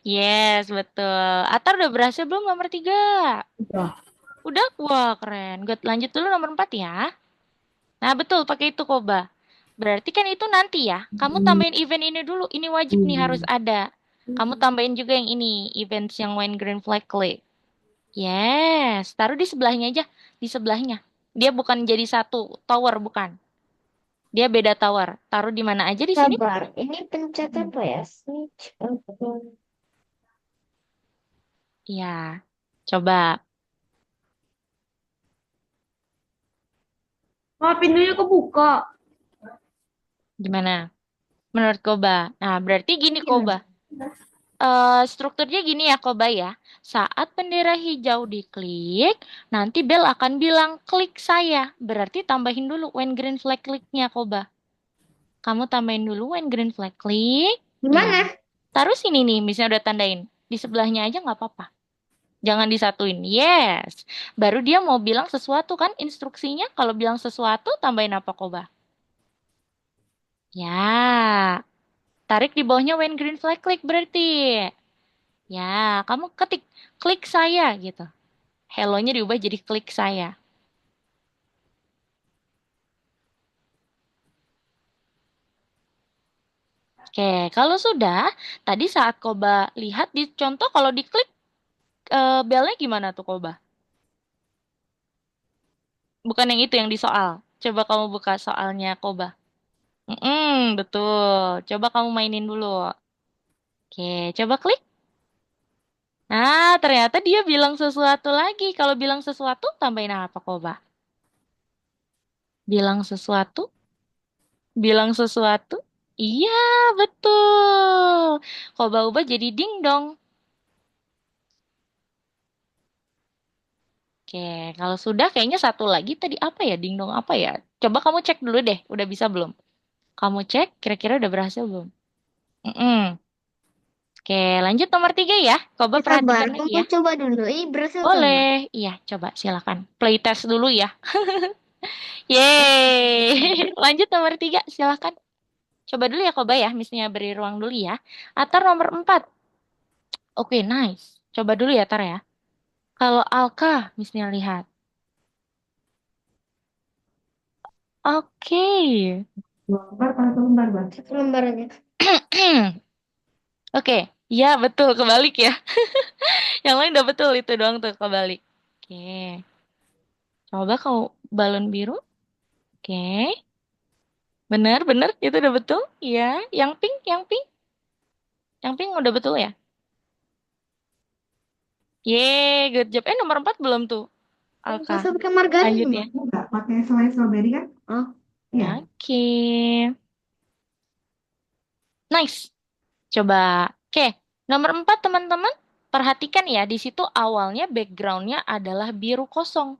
Yes, betul. Atar udah berhasil belum nomor 3? Udah. Udah? Wah, keren. Good, lanjut dulu nomor 4 ya. Nah, betul, pakai itu Koba. Berarti kan itu nanti ya. Kamu Hmm, tambahin event ini dulu. Ini wajib nih harus hmm. ada. Kamu tambahin juga yang ini. Events yang when green flag click. Yes. Taruh di sebelahnya aja. Di sebelahnya. Dia bukan jadi satu tower, bukan. Dia beda tower. Taruh di mana aja di sini? Sabar. Ini pencet apa ya? Switch. Ya. Coba. Ah, pintunya kebuka. Gimana? Menurut Koba. Nah, berarti gini Koba. Gimana? Strukturnya gini ya Koba ya. Saat bendera hijau diklik, nanti bel akan bilang klik saya. Berarti tambahin dulu when green flag kliknya Koba. Kamu tambahin dulu when green flag klik. Ya. Gimana? Taruh sini nih, misalnya udah tandain. Di sebelahnya aja nggak apa-apa. Jangan disatuin. Yes. Baru dia mau bilang sesuatu kan instruksinya. Kalau bilang sesuatu, tambahin apa Koba? Ya. Tarik di bawahnya when green flag klik berarti. Ya, kamu ketik klik saya gitu. Hello-nya diubah jadi klik saya. Oke, kalau sudah, tadi saat Koba lihat di contoh kalau diklik belnya gimana tuh Koba? Bukan yang itu yang di soal. Coba kamu buka soalnya Koba. Betul. Coba kamu mainin dulu. Oke, coba klik. Nah, ternyata dia bilang sesuatu lagi. Kalau bilang sesuatu, tambahin apa Koba? Bilang sesuatu? Bilang sesuatu? Iya, betul. Koba ubah jadi ding dong. Oke, kalau sudah kayaknya satu lagi tadi apa ya? Ding dong apa ya? Coba kamu cek dulu deh, udah bisa belum? Kamu cek, kira-kira udah berhasil belum? Mm-mm. Oke, lanjut nomor 3 ya. Coba Ya sabar. perhatikan lagi Tunggu ya. coba dulu. Ini berhasil atau enggak? Boleh. Iya, coba silakan. Playtest dulu ya. Yeay. Lanjut nomor 3, silakan. Coba dulu ya, Koba ya. Misalnya beri ruang dulu ya. Atar nomor 4. Oke, nice. Coba dulu ya, Tar ya. Kalau Alka, misalnya lihat. Oke. Lembar atau lembar bang? Satu lembar aja. Oke, ya betul kebalik ya. Yang lain udah betul itu doang tuh kebalik. Oke, coba kau balon biru. Oke, benar benar itu udah betul. Iya, yang pink udah betul ya. Yeay, good job. Nomor 4 belum tuh, Alka. Masa pakai margarin Lanjut ya. bang? Enggak, pakai selai strawberry kan? Oh, iya. Oke, nice. Coba. Oke, nomor 4 teman-teman. Perhatikan ya, di situ awalnya backgroundnya adalah biru kosong.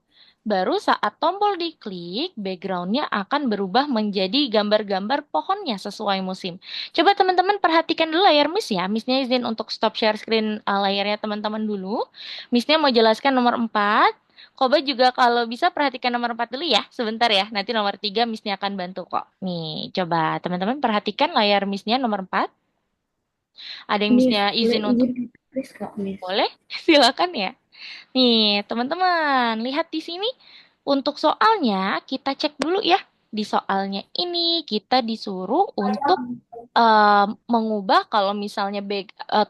Baru saat tombol diklik, backgroundnya akan berubah menjadi gambar-gambar pohonnya sesuai musim. Coba teman-teman perhatikan dulu layar Miss ya. Missnya izin untuk stop share screen layarnya teman-teman dulu. Missnya mau jelaskan nomor 4. Koba juga kalau bisa perhatikan nomor 4 dulu ya. Sebentar ya, nanti nomor 3 Missnya akan bantu kok. Nih, coba teman-teman perhatikan layar Missnya nomor 4. Ada yang Miss, misalnya boleh izin untuk izin tulis Kak, Miss? boleh, silakan ya. Nih, teman-teman, lihat di sini. Untuk soalnya, kita cek dulu ya. Di soalnya ini, kita disuruh untuk mengubah kalau misalnya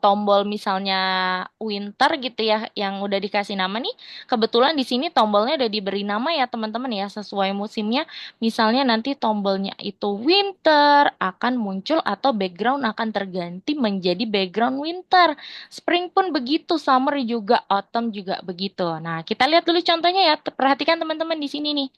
tombol misalnya winter gitu ya yang udah dikasih nama nih kebetulan di sini tombolnya udah diberi nama ya teman-teman ya sesuai musimnya misalnya nanti tombolnya itu winter akan muncul atau background akan terganti menjadi background winter spring pun begitu summer juga autumn juga begitu nah kita lihat dulu contohnya ya perhatikan teman-teman di sini nih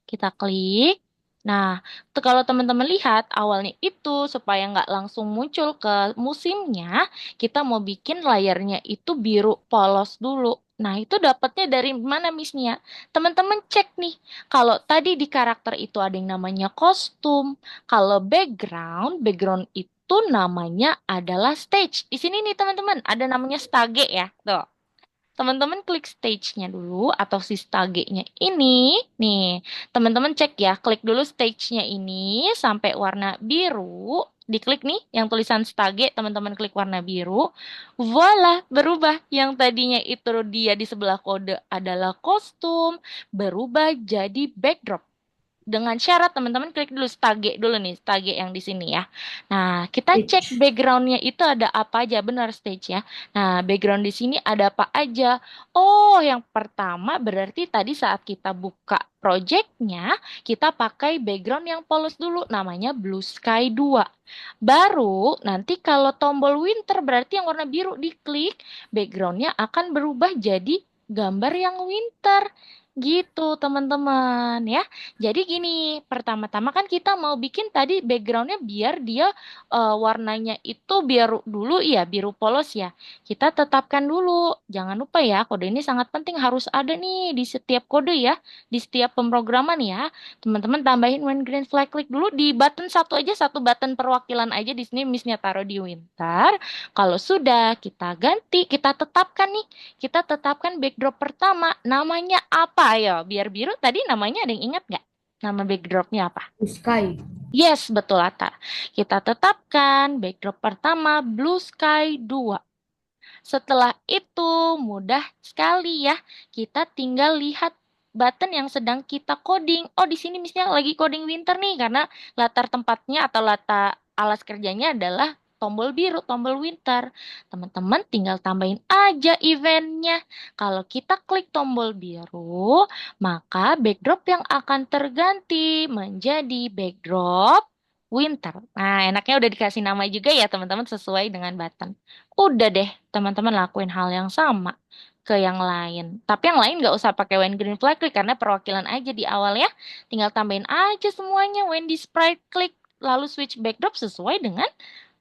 kita klik. Nah, kalau teman-teman lihat, awalnya itu supaya nggak langsung muncul ke musimnya, kita mau bikin layarnya itu biru polos dulu. Nah, itu dapatnya dari mana, Miss Nia? Teman-teman cek nih, kalau tadi di karakter itu ada yang namanya kostum, kalau background itu namanya adalah stage. Di sini nih, teman-teman, ada namanya stage ya. Tuh. teman-teman klik stage-nya dulu atau si stage-nya ini. Nih, teman-teman cek ya, klik dulu stage-nya ini sampai warna biru. Diklik nih yang tulisan stage, teman-teman klik warna biru. Voila, berubah. Yang tadinya itu dia di sebelah kode adalah kostum, berubah jadi backdrop. Dengan syarat teman-teman klik dulu stage dulu nih, stage yang di sini ya. Nah, kita cek Stage. backgroundnya itu ada apa aja, benar stage ya. Nah, background di sini ada apa aja? Oh, yang pertama berarti tadi saat kita buka projectnya, kita pakai background yang polos dulu, namanya Blue Sky 2. Baru nanti kalau tombol winter berarti yang warna biru diklik, backgroundnya akan berubah jadi gambar yang winter. Gitu teman-teman ya. Jadi gini, pertama-tama kan kita mau bikin tadi backgroundnya biar dia warnanya itu biru dulu ya, biru polos ya. Kita tetapkan dulu. Jangan lupa ya, kode ini sangat penting harus ada nih di setiap kode ya, di setiap pemrograman ya. Teman-teman tambahin when green flag klik dulu di button satu aja, satu button perwakilan aja di sini Missnya taruh di winter. Kalau sudah kita ganti, kita tetapkan nih. Kita tetapkan backdrop pertama namanya apa ya? Biar biru tadi namanya ada yang ingat nggak? Nama backdropnya apa? Sky. Yes, betul Ata. Kita tetapkan backdrop pertama Blue Sky 2. Setelah itu mudah sekali ya. Kita tinggal lihat button yang sedang kita coding. Oh, di sini misalnya lagi coding winter nih karena latar tempatnya atau latar alas kerjanya adalah tombol biru, tombol winter. Teman-teman tinggal tambahin aja eventnya. Kalau kita klik tombol biru, maka backdrop yang akan terganti menjadi backdrop winter. Nah, enaknya udah dikasih nama juga ya teman-teman sesuai dengan button. Udah deh, teman-teman lakuin hal yang sama ke yang lain. Tapi yang lain nggak usah pakai when green flag klik karena perwakilan aja di awal ya. Tinggal tambahin aja semuanya when di sprite klik lalu switch backdrop sesuai dengan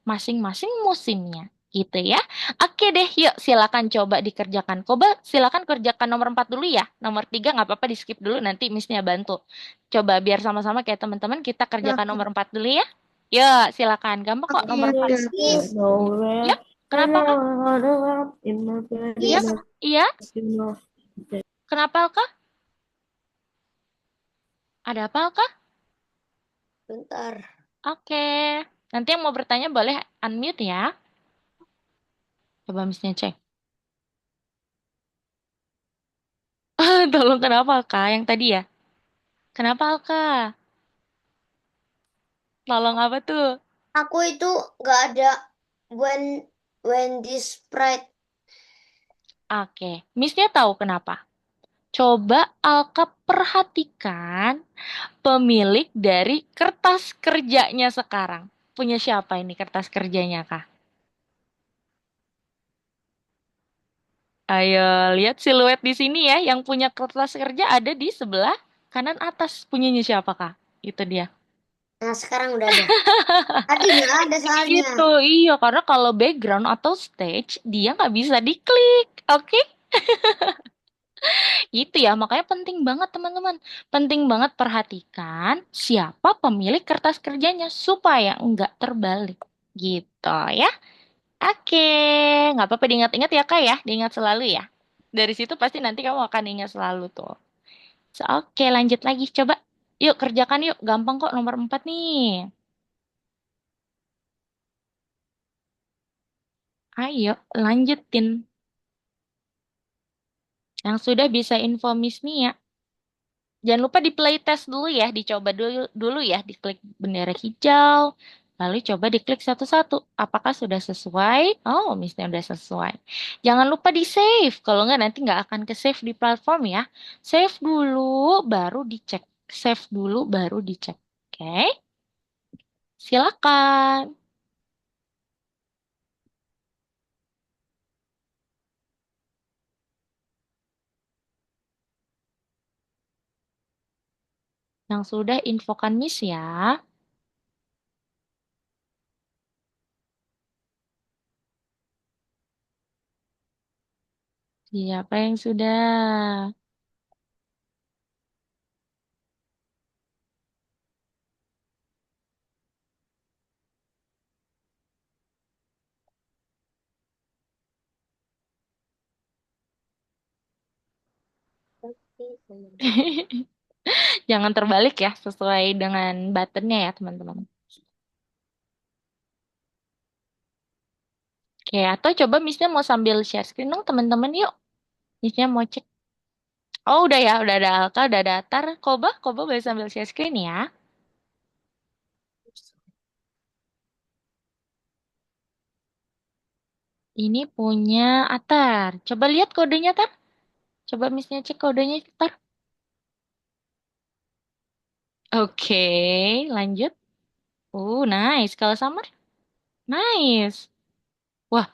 masing-masing musimnya. Gitu ya. Oke deh, yuk silakan coba dikerjakan. Coba silakan kerjakan nomor 4 dulu ya. Nomor 3 nggak apa-apa di skip dulu nanti Missnya bantu. Coba biar sama-sama kayak teman-teman kita kerjakan nomor 4 dulu ya. Yuk, silakan. Gampang kok nomor 4. Miss. Yuk, kenapa Kak? Iya, Miss. iya. Kenapa Kak? Ada apa Kak? Bentar. Oke. Nanti yang mau bertanya boleh unmute ya. Coba Missnya cek. Tolong kenapa Kak? Yang tadi ya. Kenapa Kak? Tolong apa tuh? Aku itu nggak ada when this sprite. Oke. Missnya tahu kenapa? Coba Alka perhatikan pemilik dari kertas kerjanya sekarang. Punya siapa ini kertas kerjanya Kak? Ayo lihat siluet di sini ya. Yang punya kertas kerja ada di sebelah kanan atas. Punyanya siapa Kak? Itu dia. Nah, sekarang udah ada. Tadi nggak ada soalnya. Itu iya karena kalau background atau stage dia nggak bisa diklik, oke? Itu ya makanya penting banget teman-teman, penting banget perhatikan siapa pemilik kertas kerjanya supaya nggak terbalik, gitu ya? Oke, nggak apa-apa diingat-ingat ya kak ya, diingat selalu ya. Dari situ pasti nanti kamu akan ingat selalu tuh. So, oke lanjut lagi coba, yuk kerjakan yuk, gampang kok nomor 4 nih. Ayo lanjutin. Yang sudah bisa info Miss Mia. Jangan lupa di playtest dulu ya, dicoba dulu ya, diklik bendera hijau, lalu coba diklik satu-satu. Apakah sudah sesuai? Oh, Missnya udah sesuai. Jangan lupa di save, kalau nggak nanti nggak akan ke save di platform ya. Save dulu, baru dicek. Save dulu, baru dicek. Oke, silakan. Yang sudah infokan Miss ya. Siapa yang sudah? Jangan terbalik ya, sesuai dengan buttonnya ya, teman-teman. Oke, atau coba misalnya mau sambil share screen dong, teman-teman, yuk. Misalnya mau cek. Oh, udah ya, udah ada Alka, udah ada Atar. Koba boleh sambil share screen ya. Ini punya Atar. Coba lihat kodenya, Tar. Coba misalnya cek kodenya, Tar. Oke, lanjut. Nice. Kalau Samar? Nice. Wah,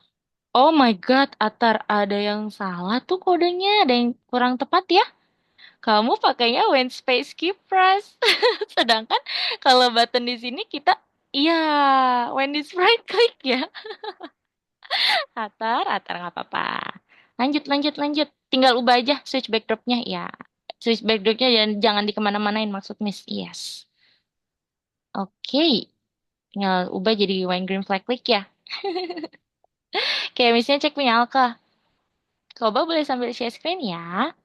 oh my God, Atar, ada yang salah tuh kodenya. Ada yang kurang tepat ya. Kamu pakainya when space keypress. Sedangkan kalau button di sini kita, iya, when is right click ya. Atar nggak apa-apa. Lanjut. Tinggal ubah aja switch backdropnya ya. Switch backdropnya jangan di kemana-manain maksud Miss. Yes. Oke. Tinggal ubah jadi when green flag click ya. Kayak misalnya cek punya Alka. Coba boleh sambil share screen ya.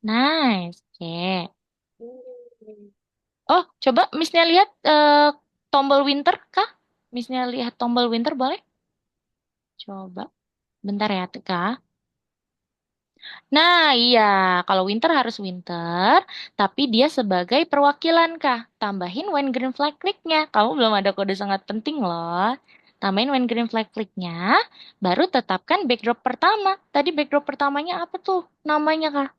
Nice. Oke. Oh, coba Missnya lihat tombol winter kah? Missnya lihat tombol winter boleh? Coba. Bentar ya, Kak. Nah, iya. Kalau winter harus winter, tapi dia sebagai perwakilan, Kak. Tambahin when green flag click-nya. Kamu belum ada kode sangat penting loh. Tambahin when green flag click-nya, baru tetapkan backdrop pertama. Tadi backdrop pertamanya apa tuh namanya, Kak?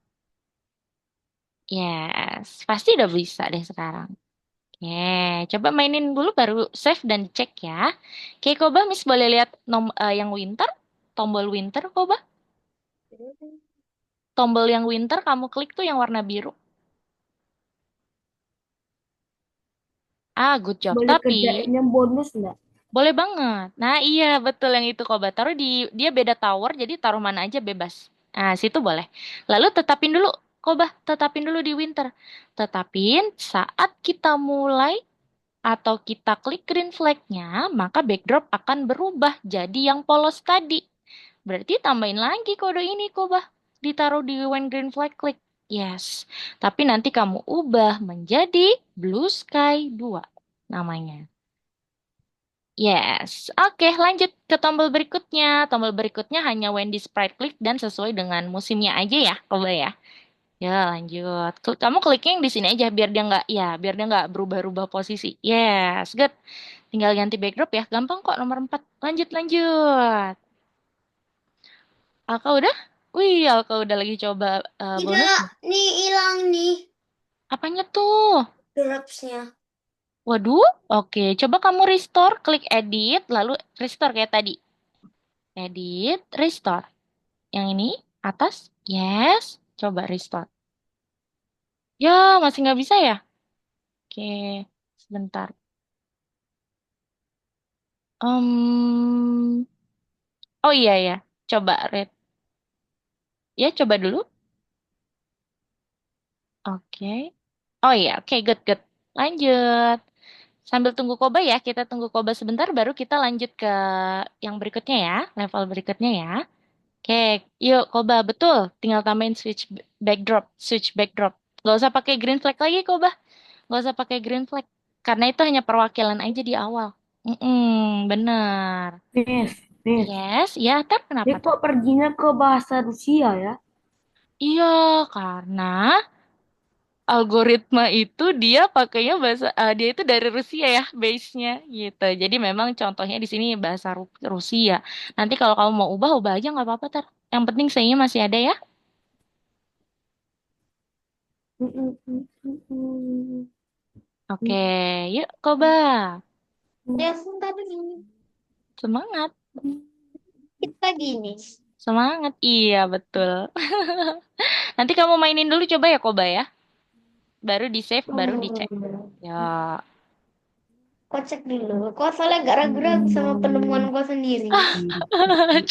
Yes, pasti udah bisa deh sekarang. Oke, coba mainin dulu baru save dan dicek ya. Oke, Koba, Miss boleh lihat yang winter, tombol winter, Koba. Tombol yang winter kamu klik tuh yang warna biru. Ah, good job. Boleh Tapi kerjain yang bonus nggak? boleh banget. Nah, iya betul yang itu Koba. Taruh di dia beda tower, jadi taruh mana aja bebas. Nah, situ boleh. Lalu tetapin dulu, Koba, tetapin dulu di winter. Tetapin saat kita mulai atau kita klik green flag-nya, maka backdrop akan berubah jadi yang polos tadi. Berarti tambahin lagi kode ini, Koba. Ditaruh di when green flag klik. Yes. Tapi nanti kamu ubah menjadi Blue Sky 2 namanya. Yes. Oke, lanjut ke tombol berikutnya. Tombol berikutnya hanya when di sprite klik dan sesuai dengan musimnya aja ya, Koba ya. Ya, lanjut. Kamu kliknya yang di sini aja biar dia nggak berubah-ubah posisi. Yes, good. Tinggal ganti backdrop ya. Gampang kok nomor 4. Lanjut. Alka udah? Wih, Alka udah lagi coba bonus Tidak, nih. nih hilang nih Apanya tuh? dropsnya. Waduh, oke. Coba kamu restore, klik edit, lalu restore kayak tadi. Edit, restore. Yang ini, atas, yes. Coba restore. Ya, masih nggak bisa ya? Oke, sebentar. Um, oh iya ya, coba red. Ya, coba dulu. Oke. Oh iya, oke, good. Lanjut. Sambil tunggu Koba ya, kita tunggu Koba sebentar baru kita lanjut ke yang berikutnya ya, level berikutnya ya. Oke, yuk Koba, betul. Tinggal tambahin switch backdrop. Gak usah pakai green flag lagi Koba. Gak usah pakai green flag. Karena itu hanya perwakilan aja di awal. Bener. Nis. Yes, ya, Tar, Ini kenapa Tar? kok perginya ke bahasa Rusia ya? Iya, karena algoritma itu dia pakainya dia itu dari Rusia ya base-nya gitu. Jadi memang contohnya di sini bahasa Rusia. Nanti kalau kamu mau ubah aja nggak apa-apa tar. Yang penting sayanya masih ada ya. Oke, yuk coba. Ya, sebentar gini. Semangat, Kita gini. semangat. Iya betul. Nanti kamu mainin dulu coba ya Koba ya. Baru di save, baru dicek. Ya, Kocek dulu. Kok soalnya gak ragu-ragu sama penemuan gua sendiri.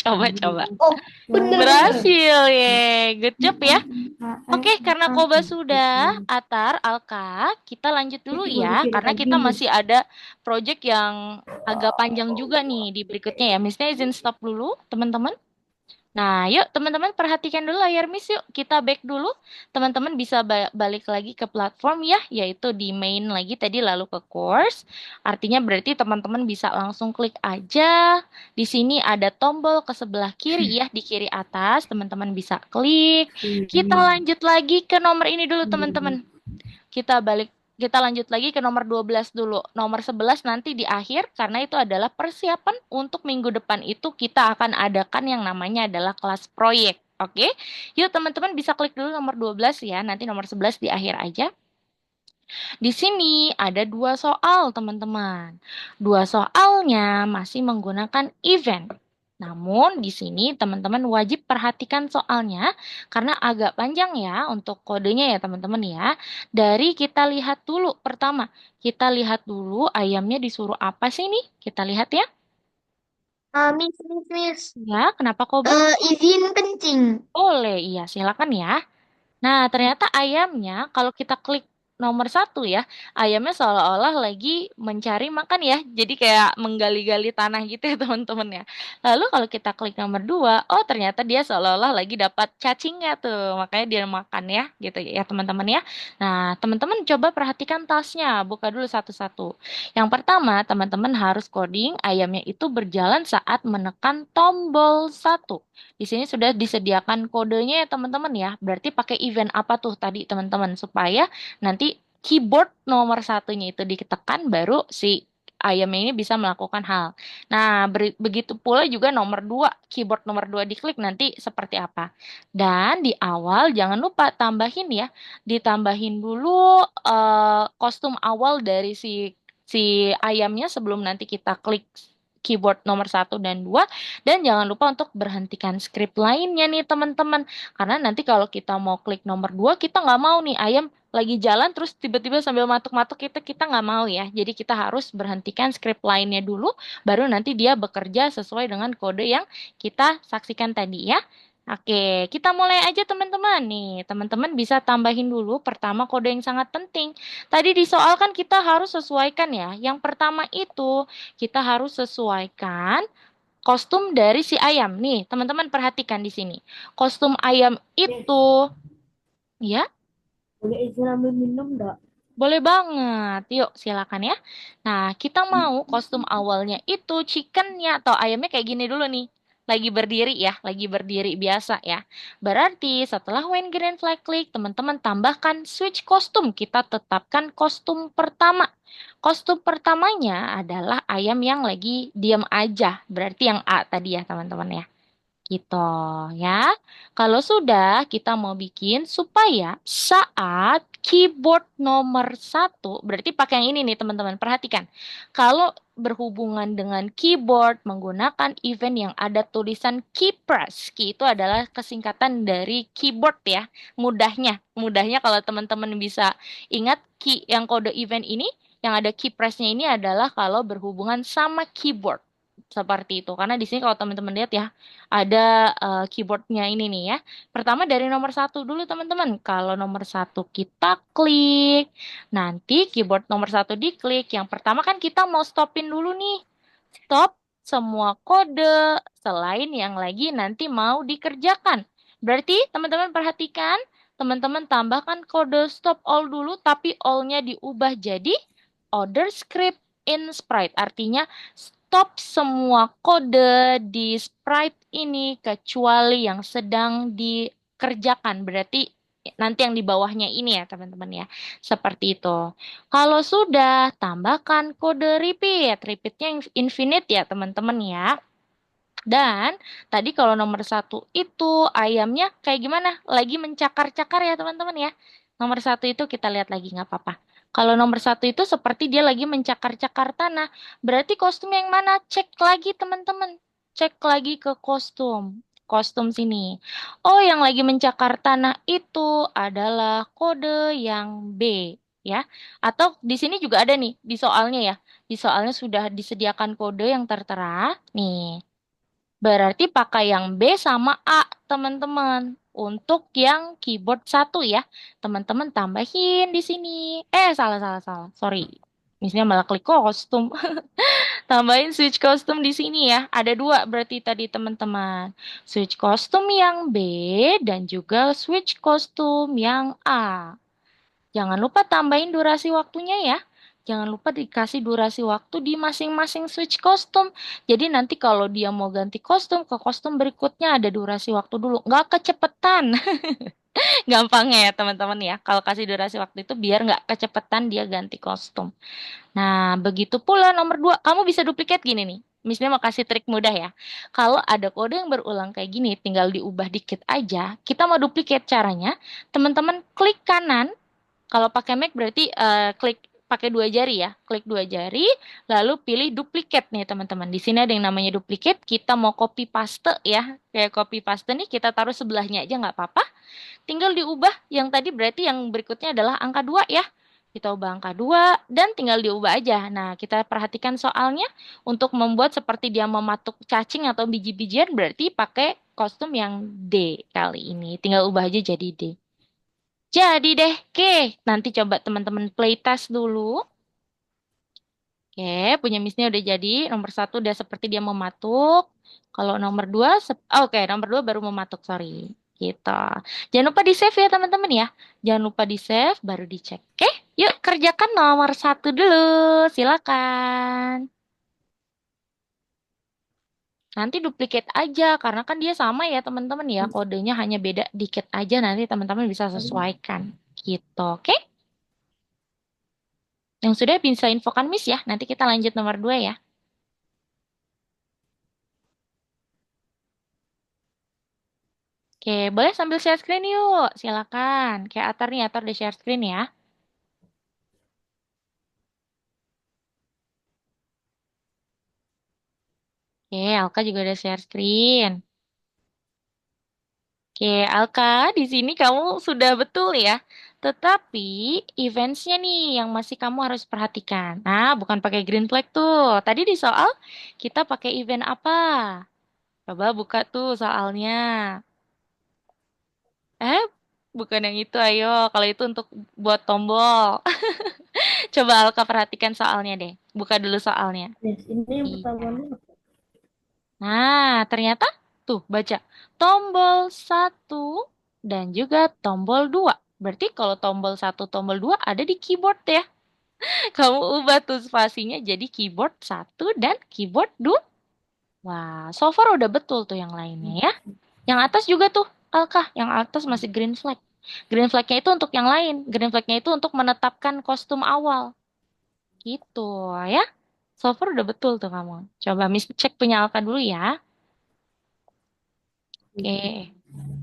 coba. Oh, bener-bener. Berhasil ya, good job ya. Oke, karena Koba sudah, Atar, Alka, kita lanjut dulu ya, karena kita masih ada project yang agak panjang juga nih di berikutnya ya. Misalnya izin stop dulu, teman-teman. Nah, yuk teman-teman perhatikan dulu layar Miss yuk. Kita back dulu. Teman-teman bisa balik lagi ke platform ya, yaitu di main lagi tadi lalu ke course. Artinya berarti teman-teman bisa langsung klik aja. Di sini ada tombol ke sebelah kiri ya, di kiri atas. Teman-teman bisa klik. Kita lanjut lagi ke nomor ini dulu teman-teman. Kita lanjut lagi ke nomor 12 dulu. Nomor 11 nanti di akhir karena itu adalah persiapan untuk minggu depan itu kita akan adakan yang namanya adalah kelas proyek. Oke. Yuk teman-teman bisa klik dulu nomor 12 ya. Nanti nomor 11 di akhir aja. Di sini ada dua soal, teman-teman. Dua soalnya masih menggunakan event. Namun di sini teman-teman wajib perhatikan soalnya karena agak panjang ya untuk kodenya ya teman-teman ya. Dari kita lihat dulu pertama, kita lihat dulu ayamnya disuruh apa sih nih? Kita lihat ya. Miss. Ya, kenapa kok Bang? Izin kencing. Boleh, iya silakan ya. Nah, ternyata ayamnya, kalau kita klik nomor satu ya, ayamnya seolah-olah lagi mencari makan ya. Jadi kayak menggali-gali tanah gitu ya teman-teman ya. Lalu kalau kita klik nomor dua, oh ternyata dia seolah-olah lagi dapat cacingnya tuh. Makanya dia makan ya, gitu ya teman-teman ya. Nah, teman-teman coba perhatikan tasnya. Buka dulu satu-satu. Yang pertama, teman-teman harus coding ayamnya itu berjalan saat menekan tombol satu. Di sini sudah disediakan kodenya ya teman-teman ya. Berarti pakai event apa tuh tadi teman-teman supaya nanti keyboard nomor satunya itu ditekan baru si ayam ini bisa melakukan hal. Nah, begitu pula juga nomor dua, keyboard nomor dua diklik nanti seperti apa. Dan di awal jangan lupa tambahin ya, ditambahin dulu kostum awal dari si ayamnya sebelum nanti kita klik keyboard nomor satu dan dua. Dan jangan lupa untuk berhentikan script lainnya nih teman-teman. Karena nanti kalau kita mau klik nomor 2, kita nggak mau nih ayam lagi jalan terus tiba-tiba sambil matuk-matuk kita nggak mau ya. Jadi kita harus berhentikan script lainnya dulu, baru nanti dia bekerja sesuai dengan kode yang kita saksikan tadi ya. Oke, kita mulai aja teman-teman nih. Teman-teman bisa tambahin dulu pertama kode yang sangat penting. Tadi di soal kan kita harus sesuaikan ya. Yang pertama itu kita harus sesuaikan kostum dari si ayam. Nih, teman-teman perhatikan di sini. Kostum ayam Miss, itu, ya, boleh izin ambil minum enggak? boleh banget. Yuk, silakan ya. Nah, kita mau kostum awalnya itu chickennya atau ayamnya kayak gini dulu nih. Lagi berdiri ya, lagi berdiri biasa ya. Berarti setelah when green flag klik, teman-teman tambahkan switch kostum. Kita tetapkan kostum pertama. Kostum pertamanya adalah ayam yang lagi diam aja. Berarti yang A tadi ya, teman-teman ya. Gitu ya. Kalau sudah, kita mau bikin supaya saat keyboard nomor satu, berarti pakai yang ini nih teman-teman, perhatikan. Kalau berhubungan dengan keyboard menggunakan event yang ada tulisan key press. Key itu adalah kesingkatan dari keyboard ya. Mudahnya kalau teman-teman bisa ingat key yang kode event ini, yang ada key press-nya ini adalah kalau berhubungan sama keyboard. Seperti itu. Karena di sini kalau teman-teman lihat ya, ada keyboardnya ini nih ya. Pertama dari nomor satu dulu teman-teman. Kalau nomor satu kita klik, nanti keyboard nomor satu diklik. Yang pertama kan kita mau stopin dulu nih. Stop semua kode selain yang lagi nanti mau dikerjakan. Berarti teman-teman perhatikan, teman-teman tambahkan kode stop all dulu, tapi all-nya diubah jadi order script in sprite. Artinya stop semua kode di sprite ini kecuali yang sedang dikerjakan. Berarti nanti yang di bawahnya ini ya teman-teman ya. Seperti itu. Kalau sudah, tambahkan kode repeat. Repeatnya yang infinite ya teman-teman ya. Dan tadi kalau nomor satu itu ayamnya kayak gimana? Lagi mencakar-cakar ya teman-teman ya. Nomor satu itu kita lihat lagi nggak apa-apa. Kalau nomor satu itu seperti dia lagi mencakar-cakar tanah. Berarti kostum yang mana? Cek lagi teman-teman. Cek lagi ke kostum. Kostum sini. Oh, yang lagi mencakar tanah itu adalah kode yang B. Ya, atau di sini juga ada nih di soalnya ya. Di soalnya sudah disediakan kode yang tertera. Nih, berarti pakai yang B sama A, teman-teman. Untuk yang keyboard satu ya. Teman-teman tambahin di sini. Salah, salah, salah. Sorry. Misalnya malah klik kostum. Tambahin switch kostum di sini ya. Ada dua berarti tadi teman-teman. Switch kostum yang B dan juga switch kostum yang A. Jangan lupa tambahin durasi waktunya ya. Jangan lupa dikasih durasi waktu di masing-masing switch kostum. Jadi nanti kalau dia mau ganti kostum ke kostum berikutnya ada durasi waktu dulu. Nggak kecepetan. Gampang ya teman-teman ya. Kalau kasih durasi waktu itu biar nggak kecepetan dia ganti kostum. Nah, begitu pula nomor dua, kamu bisa duplikat gini nih. Misalnya mau kasih trik mudah ya. Kalau ada kode yang berulang kayak gini, tinggal diubah dikit aja. Kita mau duplikat caranya, teman-teman klik kanan. Kalau pakai Mac berarti klik pakai dua jari ya. Klik dua jari, lalu pilih duplikat nih teman-teman. Di sini ada yang namanya duplikat. Kita mau copy paste ya. Kayak copy paste nih, kita taruh sebelahnya aja nggak apa-apa. Tinggal diubah, yang tadi berarti yang berikutnya adalah angka 2 ya. Kita ubah angka 2 dan tinggal diubah aja. Nah, kita perhatikan soalnya untuk membuat seperti dia mematuk cacing atau biji-bijian berarti pakai kostum yang D kali ini. Tinggal ubah aja jadi D. Jadi deh, oke. Nanti coba teman-teman playtest dulu. Oke, punya Missnya udah jadi. Nomor satu udah seperti dia mematuk. Kalau nomor dua, oke, nomor dua baru mematuk, sorry. Gitu. Jangan lupa di save ya teman-teman ya. Jangan lupa di save, baru dicek. Oke, yuk kerjakan nomor satu dulu. Silakan. Nanti duplicate aja, karena kan dia sama ya teman-teman ya. Kodenya hanya beda dikit aja, nanti teman-teman bisa sesuaikan. Gitu, oke? Yang sudah bisa infokan Miss ya. Nanti kita lanjut nomor dua ya. Oke, boleh sambil share screen yuk. Silakan. Kayak Atar nih, Atar udah share screen ya. Oke, Alka juga udah share screen. Oke, Alka, di sini kamu sudah betul ya. Tetapi eventsnya nih yang masih kamu harus perhatikan. Nah, bukan pakai green flag tuh. Tadi di soal kita pakai event apa? Coba buka tuh soalnya. Eh, bukan yang itu, ayo. Kalau itu untuk buat tombol. Coba Alka perhatikan soalnya deh. Buka dulu soalnya. Yes, ini yang Iya. pertama nih. Nah, ternyata tuh baca tombol satu dan juga tombol 2. Berarti kalau tombol satu, tombol 2 ada di keyboard ya. Kamu ubah tuh spasinya jadi keyboard satu dan keyboard 2. Wah, so far udah betul tuh yang lainnya ya. Yang atas juga tuh, Alkah, yang atas masih green flag. Green flagnya itu untuk yang lain. Green flagnya itu untuk menetapkan kostum awal. Gitu ya. So far udah betul tuh kamu. Coba Miss cek punya Alka dulu ya. Oke.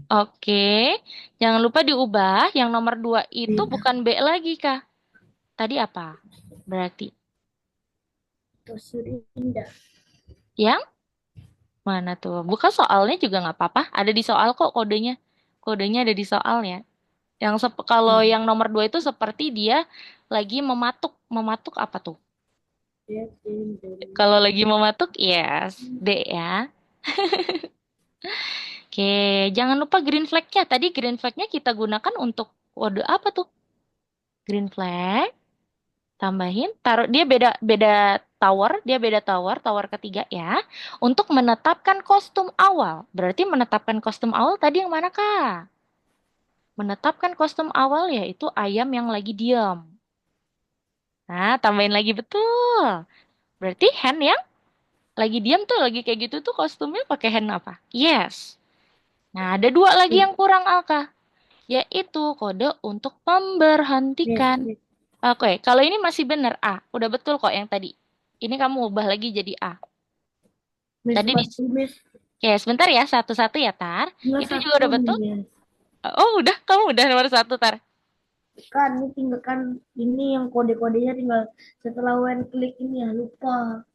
Oke, jangan lupa diubah. Yang nomor 2 itu bukan B lagi, Kak. Tadi apa? Berarti Terus Indah. yang mana tuh? Buka soalnya juga nggak apa-apa. Ada di soal kok kodenya. Kodenya ada di soal ya. Yang kalau yang nomor 2 itu seperti dia lagi mematuk. Mematuk apa tuh? Ya, Kalau lagi mematuk, yes. D ya. Oke, jangan lupa green flag-nya. Tadi green flag-nya kita gunakan untuk kode apa tuh? Green flag. Tambahin, taruh dia beda beda tower, dia beda tower, tower ketiga ya. Untuk menetapkan kostum awal. Berarti menetapkan kostum awal tadi yang mana, Kak? Menetapkan kostum awal yaitu ayam yang lagi diam. Nah, tambahin lagi betul. Berarti hand yang lagi diam tuh lagi kayak gitu tuh kostumnya pakai hand apa? Yes. Nah, ada dua lagi yang kurang, Alka, yaitu kode untuk Yes, memberhentikan. yes. Oke, kalau ini masih benar A. Udah betul kok yang tadi. Ini kamu ubah lagi jadi A. Miss Tadi di... masih Miss. Oke, sebentar ya. Satu-satu ya, Tar. Tinggal Itu juga satu udah nih, betul? yes. Oh, udah. Kamu udah nomor satu, Tar. Kan ini tinggal kan ini yang kode-kodenya tinggal setelah one klik ini ya lupa.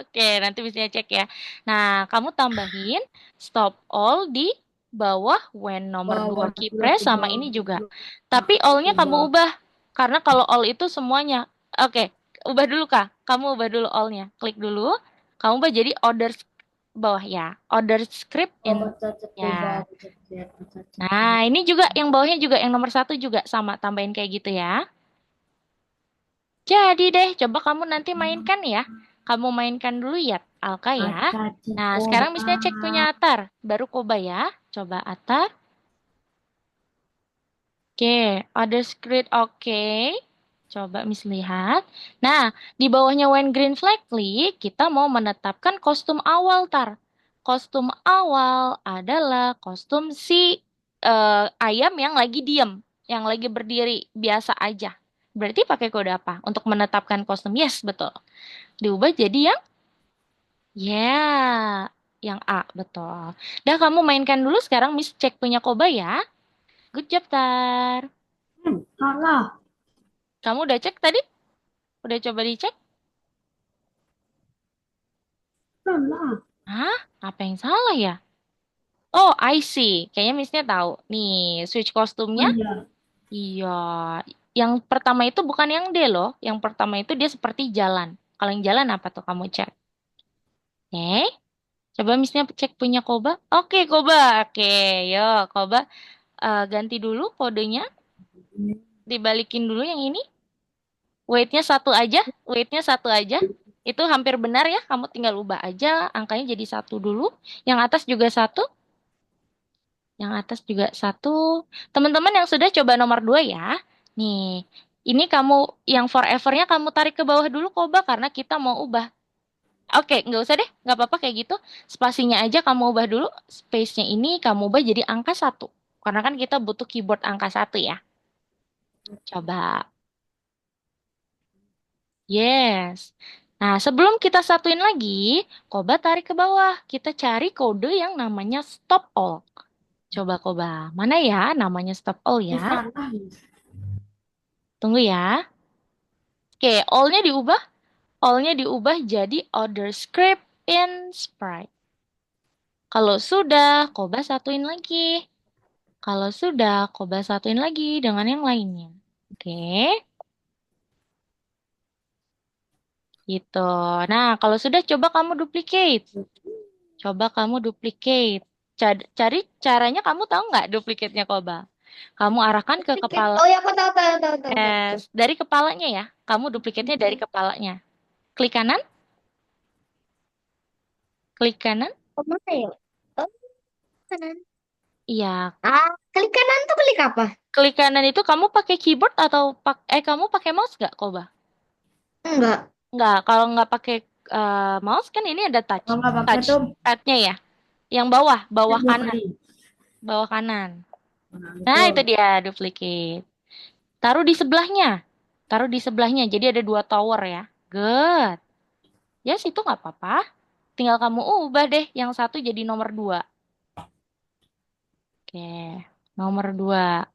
Oke, nanti bisa cek ya. Nah, kamu tambahin stop all di bawah when nomor Wah, 2 key udah press sama ubah, ini juga. Tapi all-nya kamu ubah. ubah. Karena kalau all itu semuanya. Oke, ubah dulu, Kak. Kamu ubah dulu all-nya. Klik dulu. Kamu ubah jadi order bawah ya. Order script Oh, in baca cek ubah, ya. baca cek, baca cek. Nah, ini juga yang bawahnya juga yang nomor satu juga sama. Tambahin kayak gitu ya. Jadi deh, coba kamu nanti mainkan ya. Kamu mainkan dulu ya, Alka ya. Nah, sekarang Akacikoba. misalnya cek punya Atar, baru Koba ya. Coba Atar. Oke, ada script oke. Coba Miss lihat. Nah, di bawahnya when green flag klik, kita mau menetapkan kostum awal, Tar. Kostum awal adalah kostum si ayam yang lagi diem, yang lagi berdiri biasa aja. Berarti pakai kode apa untuk menetapkan kostum? Yes, betul. Diubah jadi yang A, betul. Dah kamu mainkan dulu sekarang Miss cek punya Koba ya. Good job, Tar. Salah. Kamu udah cek tadi? Udah coba dicek? Salah. Hah? Apa yang salah ya? Oh, I see. Kayaknya Missnya tahu. Nih, switch Oh kostumnya. iya. Iya. Yang pertama itu bukan yang D loh. Yang pertama itu dia seperti jalan. Kalau yang jalan apa tuh kamu cek? Oke. Coba Missnya cek punya Koba. Oke, Koba. Oke, yo Koba. Ganti dulu kodenya. Dibalikin dulu yang ini. Weightnya satu aja. Weightnya satu aja. Itu hampir benar ya. Kamu tinggal ubah aja. Angkanya jadi satu dulu. Yang atas juga satu. Yang atas juga satu. Teman-teman yang sudah coba nomor dua ya. Nih, ini kamu yang forevernya kamu tarik ke bawah dulu Koba karena kita mau ubah. Oke, nggak usah deh, nggak apa-apa kayak gitu. Spasinya aja kamu ubah dulu. Space-nya ini kamu ubah jadi angka satu. Karena kan kita butuh keyboard angka satu ya. Coba. Yes. Nah, sebelum kita satuin lagi, Koba tarik ke bawah. Kita cari kode yang namanya stop all. Coba Koba, mana ya namanya stop all ya? Salah. Tunggu ya. Oke, all-nya diubah jadi order script in Sprite. Kalau sudah, Koba satuin lagi. Kalau sudah, Koba satuin lagi dengan yang lainnya. Oke, gitu. Nah, kalau sudah coba kamu duplicate. Coba kamu duplicate. Cari caranya kamu tahu nggak duplicate-nya Koba? Kamu arahkan ke Duplicate. kepala. Oh ya, aku tahu, tahu, tahu, tahu, tahu, tahu. Dari kepalanya ya. Kamu duplicate-nya dari kepalanya. Klik kanan, klik kanan. Oh, mana ya? Oh, kanan. Iya, Klik kanan tuh klik apa? klik kanan itu kamu pakai keyboard atau kamu pakai mouse nggak, Koba? Enggak. Nggak, kalau nggak pakai mouse kan ini ada touch, Kalau nggak pakai touch tuh padnya ya. Yang bawah, bawah dua kanan, kali. bawah kanan. Nah, Nah, itu betul. dia duplicate. Taruh di sebelahnya, taruh di sebelahnya. Jadi ada dua tower ya. Good. Yes, itu nggak apa-apa. Tinggal kamu ubah deh, yang satu jadi nomor dua. Oke, nomor dua.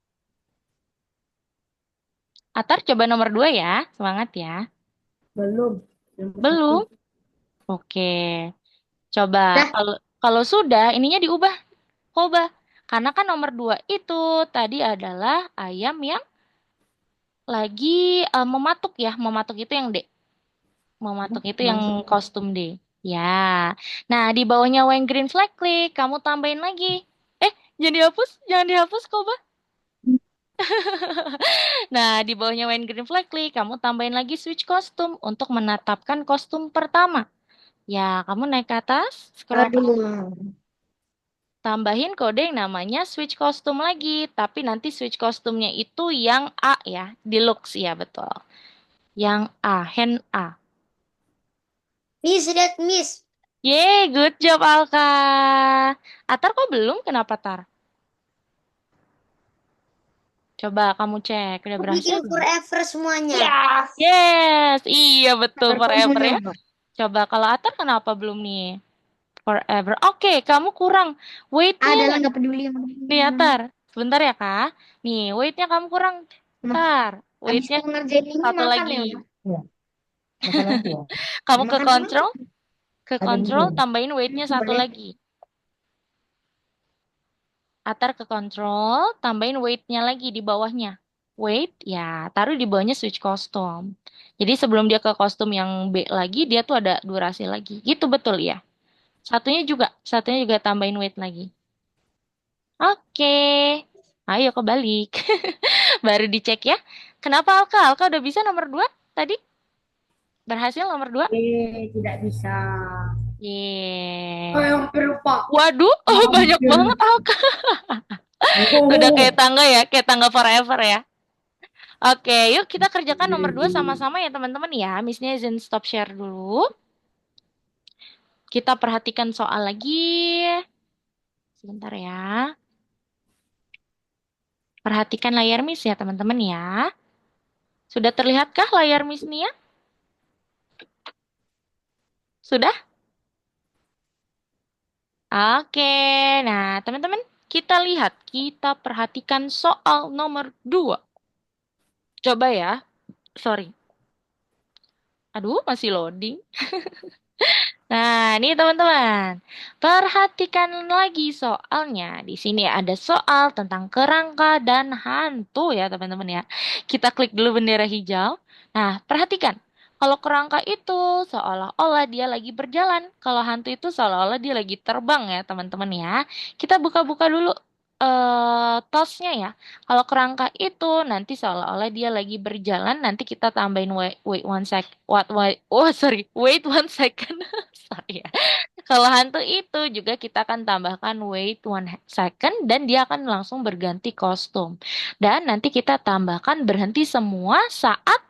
Atar coba nomor dua ya, semangat ya. Belum. Yang satu. Belum. Oke. Coba Dah. kalau kalau sudah ininya diubah Koba. Karena kan nomor dua itu tadi adalah ayam yang lagi mematuk ya. Mematuk itu yang D. Mematuk itu yang Masuk. kostum D. Ya. Nah, di bawahnya when green flag klik, kamu tambahin lagi. Jangan dihapus, jangan dihapus Koba. Nah, di bawahnya when green flag klik, kamu tambahin lagi switch kostum untuk menetapkan kostum pertama. Ya, kamu naik ke atas, scroll Aduh. tambahin kode yang namanya switch kostum lagi, tapi nanti switch kostumnya itu yang A ya, deluxe ya betul. Yang A, hand A. Miss, lihat Miss. Yeay, good job Alka. Atar kok belum? Kenapa Tar? Coba kamu cek, udah Aku berhasil bikin belum? forever semuanya. Yes. Yes, iya betul forever ya. Berkomunal. Coba kalau Atar kenapa belum nih? Forever. Oke, kamu kurang weight-nya. Adalah nggak peduli yang Nih Atar, sebentar ya Kak. Nih, weight-nya kamu kurang. Nah, Tar, habis weight-nya ngerjain ini satu makan lagi. ya. Ya, makan lagi ya. Kamu ke Makan apa? control, Ada minum. tambahin weight-nya satu Boleh. lagi. Atar ke control, tambahin weight-nya lagi di bawahnya. Weight, ya, taruh di bawahnya switch kostum. Jadi sebelum dia ke kostum yang B lagi, dia tuh ada durasi lagi. Gitu betul ya. Satunya juga tambahin weight lagi. Oke. Ayo kebalik. Baru dicek ya. Kenapa Alka? Alka udah bisa nomor 2? tadi? Berhasil nomor 2? Tidak bisa. Yeay. Hampir lupa. Waduh, banyak Hampir. banget Alka. Udah kayak Oh, tangga ya, kayak tangga forever ya. Oke, yuk kita kerjakan nomor 2 jadi sama-sama ya teman-teman ya. Missnya izin stop share dulu. Kita perhatikan soal lagi. Sebentar ya. Perhatikan layar Miss ya teman-teman ya. Sudah terlihatkah layar Miss Nia? Sudah? Oke, nah teman-teman kita lihat, kita perhatikan soal nomor 2. Coba ya, sorry. Aduh, masih loading. Nah, ini teman-teman. Perhatikan lagi soalnya. Di sini ada soal tentang kerangka dan hantu ya, teman-teman ya. Kita klik dulu bendera hijau. Nah, perhatikan. Kalau kerangka itu seolah-olah dia lagi berjalan. Kalau hantu itu seolah-olah dia lagi terbang ya, teman-teman ya. Kita buka-buka dulu tosnya ya. Kalau kerangka itu nanti seolah-olah dia lagi berjalan, nanti kita tambahin wait one sec, oh sorry, wait one second. Sorry ya. Kalau hantu itu juga kita akan tambahkan wait one second dan dia akan langsung berganti kostum. Dan nanti kita tambahkan berhenti semua saat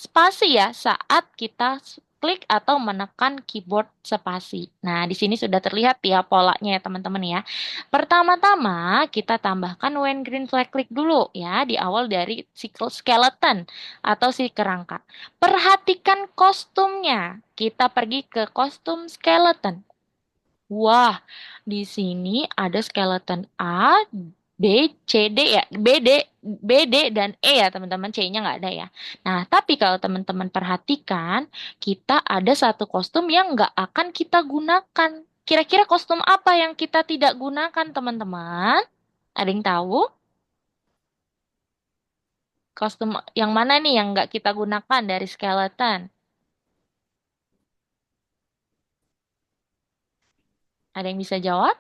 spasi ya, saat kita klik atau menekan keyboard spasi. Nah, di sini sudah terlihat ya polanya ya teman-teman ya. Pertama-tama kita tambahkan when green flag klik dulu ya di awal dari si skeleton atau si kerangka. Perhatikan kostumnya. Kita pergi ke kostum skeleton. Wah, di sini ada skeleton A, B, C, D ya. B, D, dan E ya teman-teman. C-nya nggak ada ya. Nah, tapi kalau teman-teman perhatikan, kita ada satu kostum yang nggak akan kita gunakan. Kira-kira kostum apa yang kita tidak gunakan teman-teman? Ada yang tahu? Kostum yang mana nih yang nggak kita gunakan dari skeleton? Ada yang bisa jawab?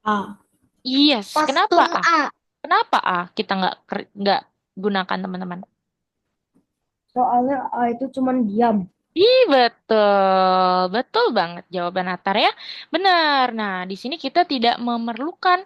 A. Yes. Kenapa Kostum A? A. Kenapa A? Kita nggak gunakan teman-teman. Soalnya A itu cuman diam. Ih, betul. Betul banget jawaban Atar ya. Benar. Nah, di sini kita tidak memerlukan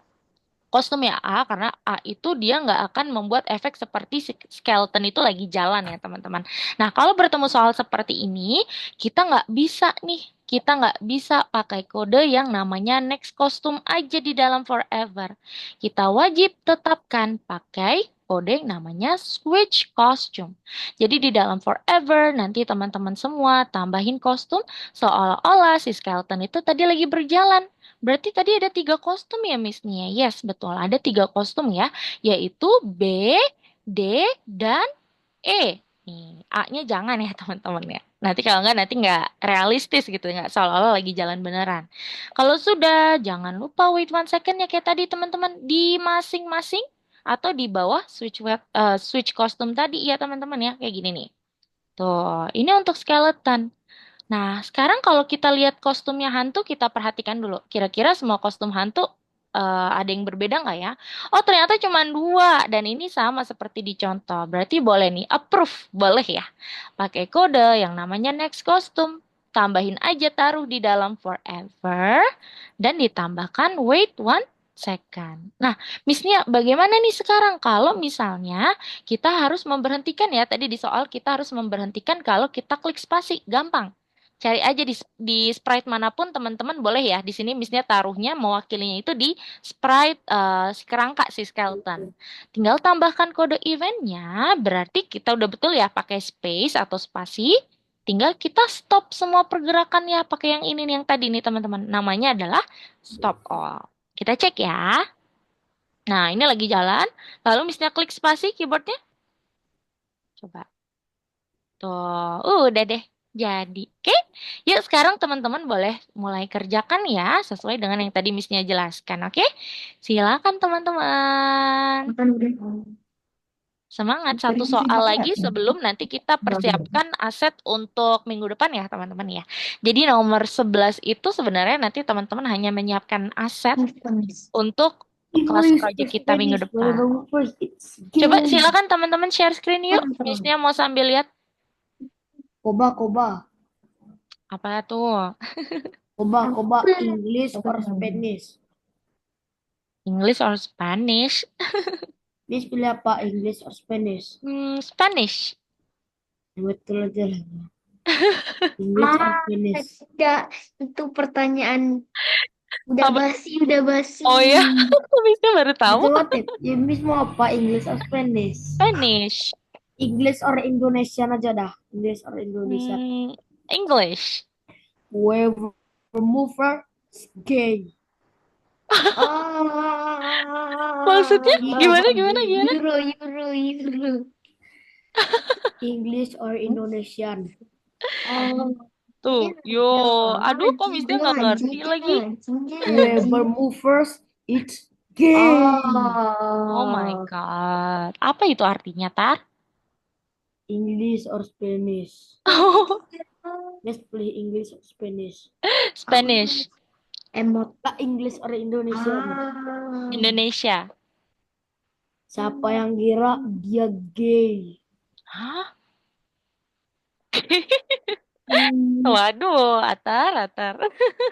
kostum ya A, karena A itu dia nggak akan membuat efek seperti si skeleton itu lagi jalan ya teman-teman. Nah, kalau bertemu soal seperti ini, kita nggak bisa nih, kita nggak bisa pakai kode yang namanya next costume aja di dalam forever. Kita wajib tetapkan pakai kode yang namanya switch costume. Jadi di dalam forever nanti teman-teman semua tambahin kostum seolah-olah si skeleton itu tadi lagi berjalan. Berarti tadi ada 3 kostum ya Miss Nia? Yes, betul. Ada 3 kostum ya, yaitu B, D, dan E. Nih, A-nya jangan ya teman-teman ya. Nanti kalau nanti nggak realistis gitu, nggak seolah-olah lagi jalan beneran. Kalau sudah, jangan lupa wait one second ya kayak tadi teman-teman. Di masing-masing atau di bawah switch kostum tadi ya teman-teman ya. Kayak gini nih. Tuh, ini untuk skeleton. Nah, sekarang kalau kita lihat kostumnya hantu, kita perhatikan dulu. Kira-kira semua kostum hantu ada yang berbeda nggak ya? Oh, ternyata cuma 2. Dan ini sama seperti di contoh. Berarti boleh nih, approve. Boleh ya. Pakai kode yang namanya next costume. Tambahin aja taruh di dalam forever. Dan ditambahkan wait one second. Nah, Missnya bagaimana nih sekarang kalau misalnya kita harus memberhentikan ya, tadi di soal kita harus memberhentikan kalau kita klik spasi, gampang. Cari aja di sprite manapun teman-teman boleh ya. Di sini misalnya taruhnya mewakilinya itu di sprite si kerangka si skeleton. Tinggal tambahkan kode eventnya, berarti kita udah betul ya pakai space atau spasi. Tinggal kita stop semua pergerakannya pakai yang ini nih, yang tadi nih teman-teman. Namanya adalah stop all. Kita cek ya. Nah, ini lagi jalan. Lalu misalnya klik spasi keyboardnya. Coba. Tuh, udah deh. Jadi, oke. Yuk sekarang teman-teman boleh mulai kerjakan ya, sesuai dengan yang tadi Missnya jelaskan, oke? Silakan teman-teman. Kan udah. Semangat, satu Revisi soal berapa ya? lagi sebelum nanti kita persiapkan aset untuk minggu depan ya teman-teman ya. Jadi nomor 11 itu sebenarnya nanti teman-teman hanya menyiapkan aset untuk kelas English project is kita minggu Spanish. depan. First, it's Coba game. silakan teman-teman share screen yuk. Missnya mau sambil lihat. Koba, koba. Apa tuh? Koba, koba. Apa? English or Spanish? English or Spanish? Miss pilih apa? English or Spanish? Spanish. Yang betul aja lah. English or Ah, Spanish? tidak. Itu pertanyaan Apa? udah basi. Oh ya, aku bisa baru tahu. Betul banget. Ya, Miss mau apa? English or Spanish? Spanish. English or Indonesian aja dah. English or Indonesian. English. Whoever mover is gay. Maksudnya Ah, Gitu gimana, Pak gimana, gay. gimana? Euro. English or Indonesian. Oh, Tuh, ya, yo, aduh, kok misalnya nggak ngerti lagi? Whoever moves first, it's gay. Oh my Oh, God. Apa itu artinya, Tar? English or Spanish? Let's play English or Spanish. Spanish. emot. Kak English or Indonesian? Ah. Indonesia. Siapa yang kira dia gay? Hah? Hmm. Waduh, Atar, Atar.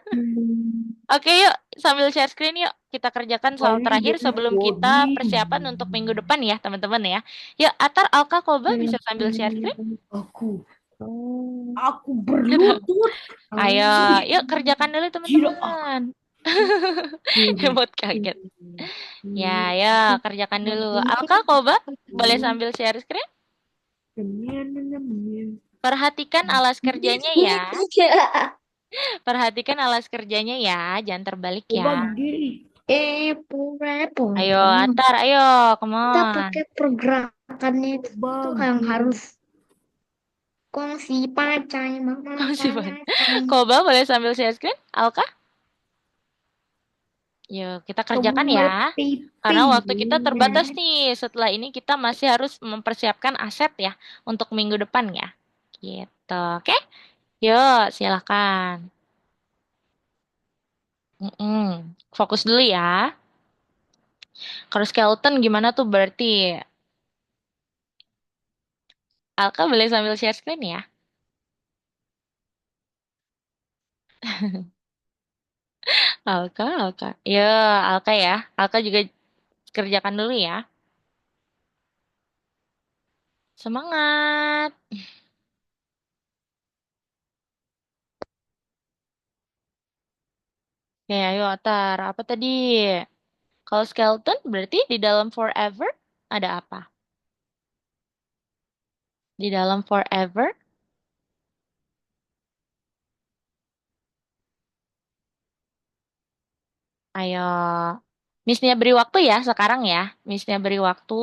Hmm. Oke, yuk, sambil share screen yuk. Kita kerjakan soal Kali terakhir jadi sebelum kita coding. persiapan untuk minggu depan ya, teman-teman ya. Yuk, Atar, Alka, Koba bisa sambil share screen? Aku, Oh. aku berlutut. Ayo, Ah. yuk kerjakan dulu Tidak teman-teman. aku. Emot kaget. Ya, ya, kerjakan dulu. Alka, Koba, boleh sambil share screen? Perhatikan alas kerjanya ya. Perhatikan alas kerjanya ya, jangan terbalik Coba ya. gay. Pura Ayo, pura. Atar, ayo, come Kita on. pakai pergerakannya itu Coba tuh yang gay. harus kongsi pacai mama Kamu sih, Van. pacai. Koba boleh sambil share screen? Alka? Yuk, kita kerjakan ya. Tombol PP. Karena waktu kita terbatas nih. Setelah ini kita masih harus mempersiapkan aset ya untuk minggu depan ya. Gitu, oke? Yuk, silakan. Fokus dulu ya. Kalau skeleton gimana tuh berarti? Alka boleh sambil share screen ya? Alka, Alka. Ya, Alka ya. Alka juga kerjakan dulu ya. Semangat. Oke, ayo Atar. Apa tadi? Kalau skeleton berarti di dalam forever ada apa? Di dalam forever, ayo. Missnya beri waktu ya sekarang ya. Missnya beri waktu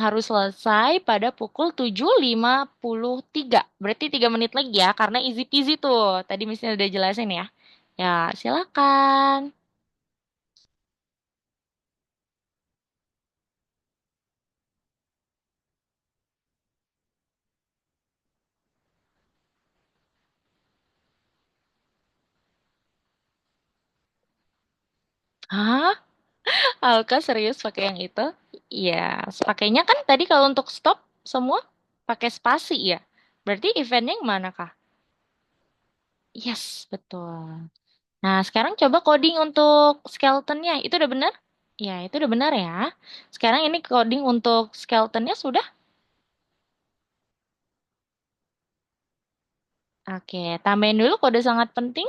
harus selesai pada pukul 7:53. Berarti 3 menit lagi ya, karena easy peasy tuh. Tadi Missnya udah jelasin ya. Ya, silakan. Hah? Alka serius pakai yang itu? Iya, pakainya kan tadi kalau untuk stop semua pakai spasi ya. Berarti eventnya yang mana Kak? Yes, betul. Nah, sekarang coba coding untuk skeletonnya. Itu udah benar? Ya, itu udah benar ya. Sekarang ini coding untuk skeletonnya sudah? Oke, tambahin dulu kode sangat penting.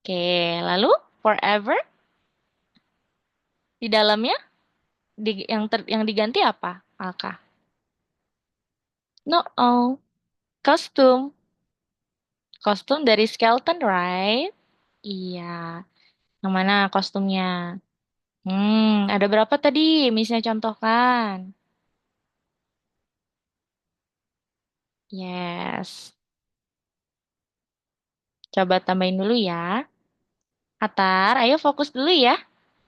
Oke, lalu forever di dalamnya yang diganti apa? Alka. No, oh, kostum. Kostum dari skeleton, right? Iya. Yang mana kostumnya? Ada berapa tadi? Misalnya contohkan. Yes. Coba tambahin dulu ya. Atar, ayo fokus dulu ya.